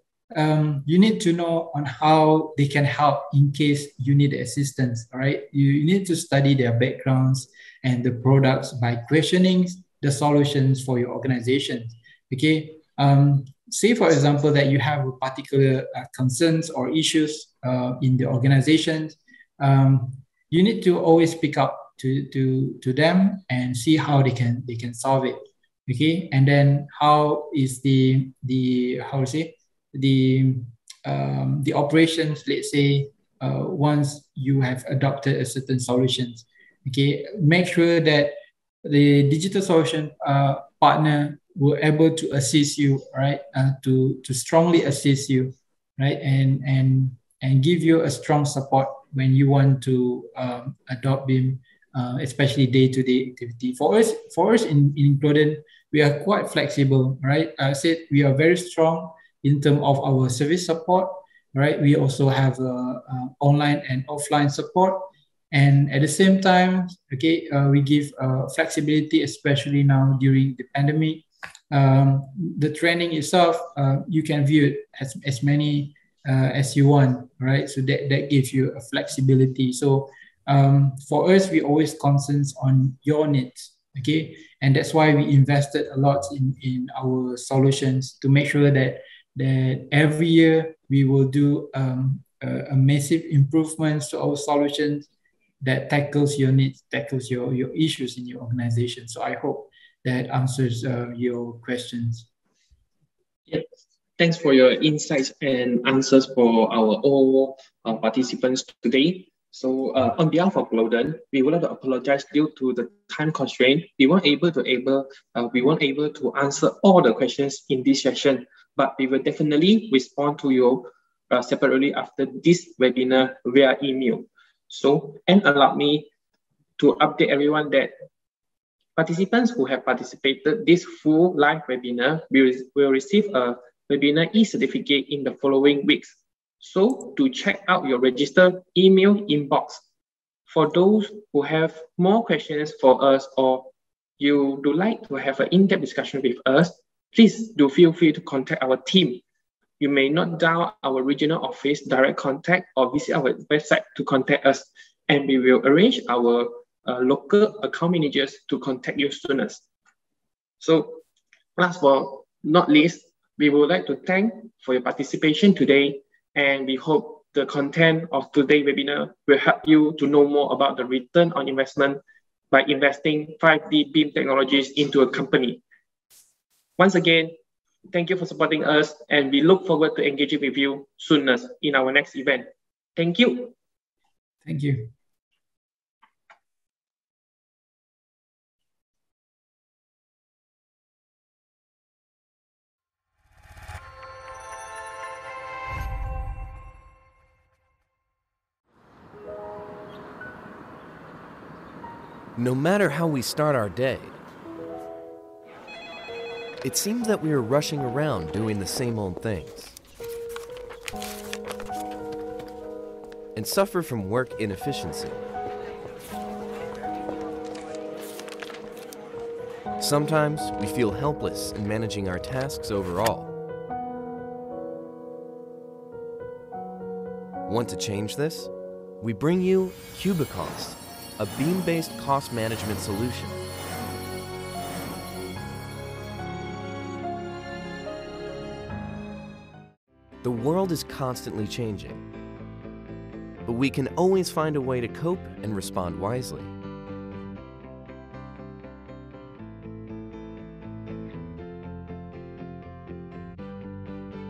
Speaker 3: you need to know on how they can help in case you need assistance, all right? You need to study their backgrounds and the products by questioning the solutions for your organization, okay? Say, for example, that you have a particular concerns or issues in the organization, you need to always pick up to them and see how they can solve it, okay? And then how is the how to say the operations, let's say, once you have adopted a certain solutions, okay? Make sure that the digital solution partner will able to assist you, right? To strongly assist you, right? And give you a strong support when you want to adopt BIM, especially day-to-day activity. For us in Glodon, we are quite flexible, right? I said we are very strong in terms of our service support, right? We also have online and offline support. And at the same time, okay, we give flexibility, especially now during the pandemic. The training itself, you can view it as many as you want, right? So that gives you a flexibility. So for us, we always concentrate on your needs, okay? And that's why we invested a lot in our solutions to make sure that every year we will do a massive improvements to our solutions that tackles your needs, tackles your issues in your organization. So I hope that answers your questions.
Speaker 2: Yes. Thanks for your insights and answers for our all participants today. So on behalf of Glodon, we would like to apologize due to the time constraint. We weren't able to answer all the questions in this session, but we will definitely respond to you separately after this webinar via email. So, and allow me to update everyone that participants who have participated this full live webinar will receive a webinar e-certificate in the following weeks. So to check out your registered email inbox. For those who have more questions for us or you would like to have an in-depth discussion with us, please do feel free to contact our team. You may note down our regional office direct contact or visit our website to contact us, and we will arrange our local account managers to contact you soonest. So last but not least, we would like to thank for your participation today, and we hope the content of today's webinar will help you to know more about the return on investment by investing 5D BIM technologies into a company. Once again, thank you for supporting us, and we look forward to engaging with you soonest in our next event. Thank you.
Speaker 3: Thank you.
Speaker 4: No matter how we start our day, it seems that we are rushing around doing the same old things and suffer from work inefficiency. Sometimes we feel helpless in managing our tasks overall. Want to change this? We bring you Cubicost, a BIM-based cost management solution. The world is constantly changing, but we can always find a way to cope and respond wisely.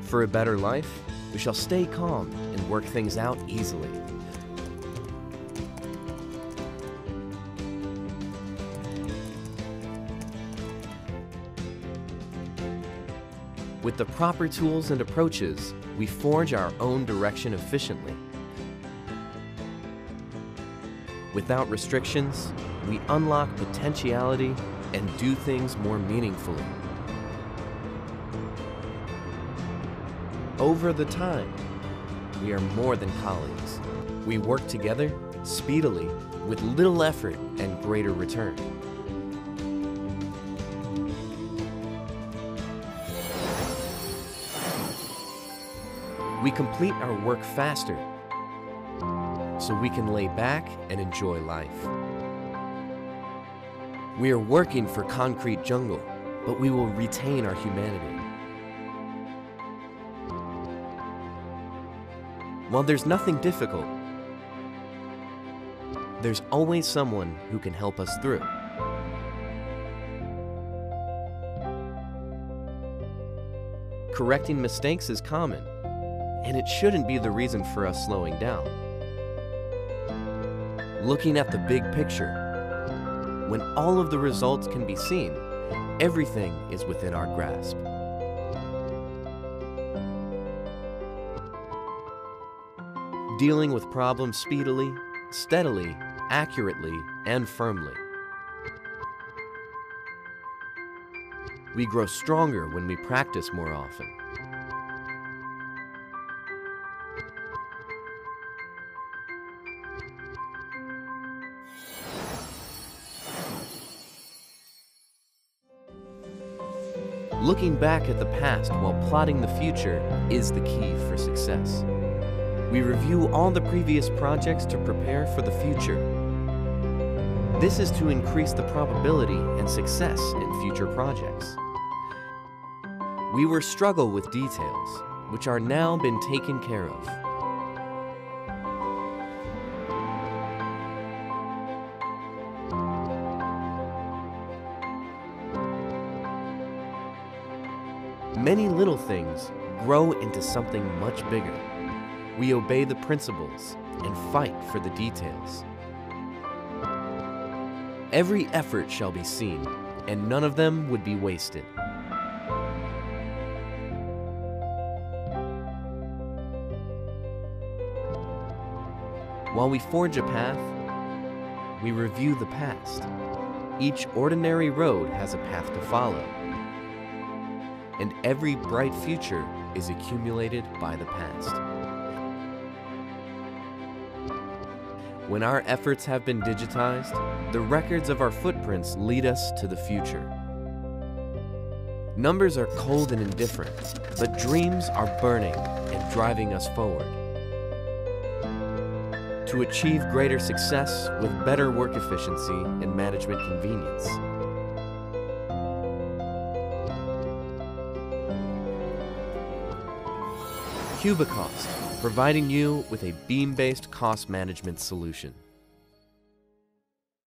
Speaker 4: For a better life, we shall stay calm and work things out easily. With the proper tools and approaches, we forge our own direction efficiently. Without restrictions, we unlock potentiality and do things more meaningfully. Over the time, we are more than colleagues. We work together speedily with little effort and greater return. We complete our work faster so we can lay back and enjoy life. We are working for concrete jungle, but we will retain our humanity. While there's nothing difficult, there's always someone who can help us through. Correcting mistakes is common, and it shouldn't be the reason for us slowing down. Looking at the big picture, when all of the results can be seen, everything is within our grasp. Dealing with problems speedily, steadily, accurately, and firmly. We grow stronger when we practice more often. Looking back at the past while plotting the future is the key for success. We review all the previous projects to prepare for the future. This is to increase the probability and success in future projects. We will struggle with details, which are now been taken care of. Many little things grow into something much bigger. We obey the principles and fight for the details. Every effort shall be seen, and none of them would be wasted. While we forge a path, we review the past. Each ordinary road has a path to follow, and every bright future is accumulated by the past. When our efforts have been digitized, the records of our footprints lead us to the future. Numbers are cold and indifferent, but dreams are burning and driving us forward. To achieve greater success with better work efficiency and management convenience. Cubicost, providing you with a BIM-based cost management solution.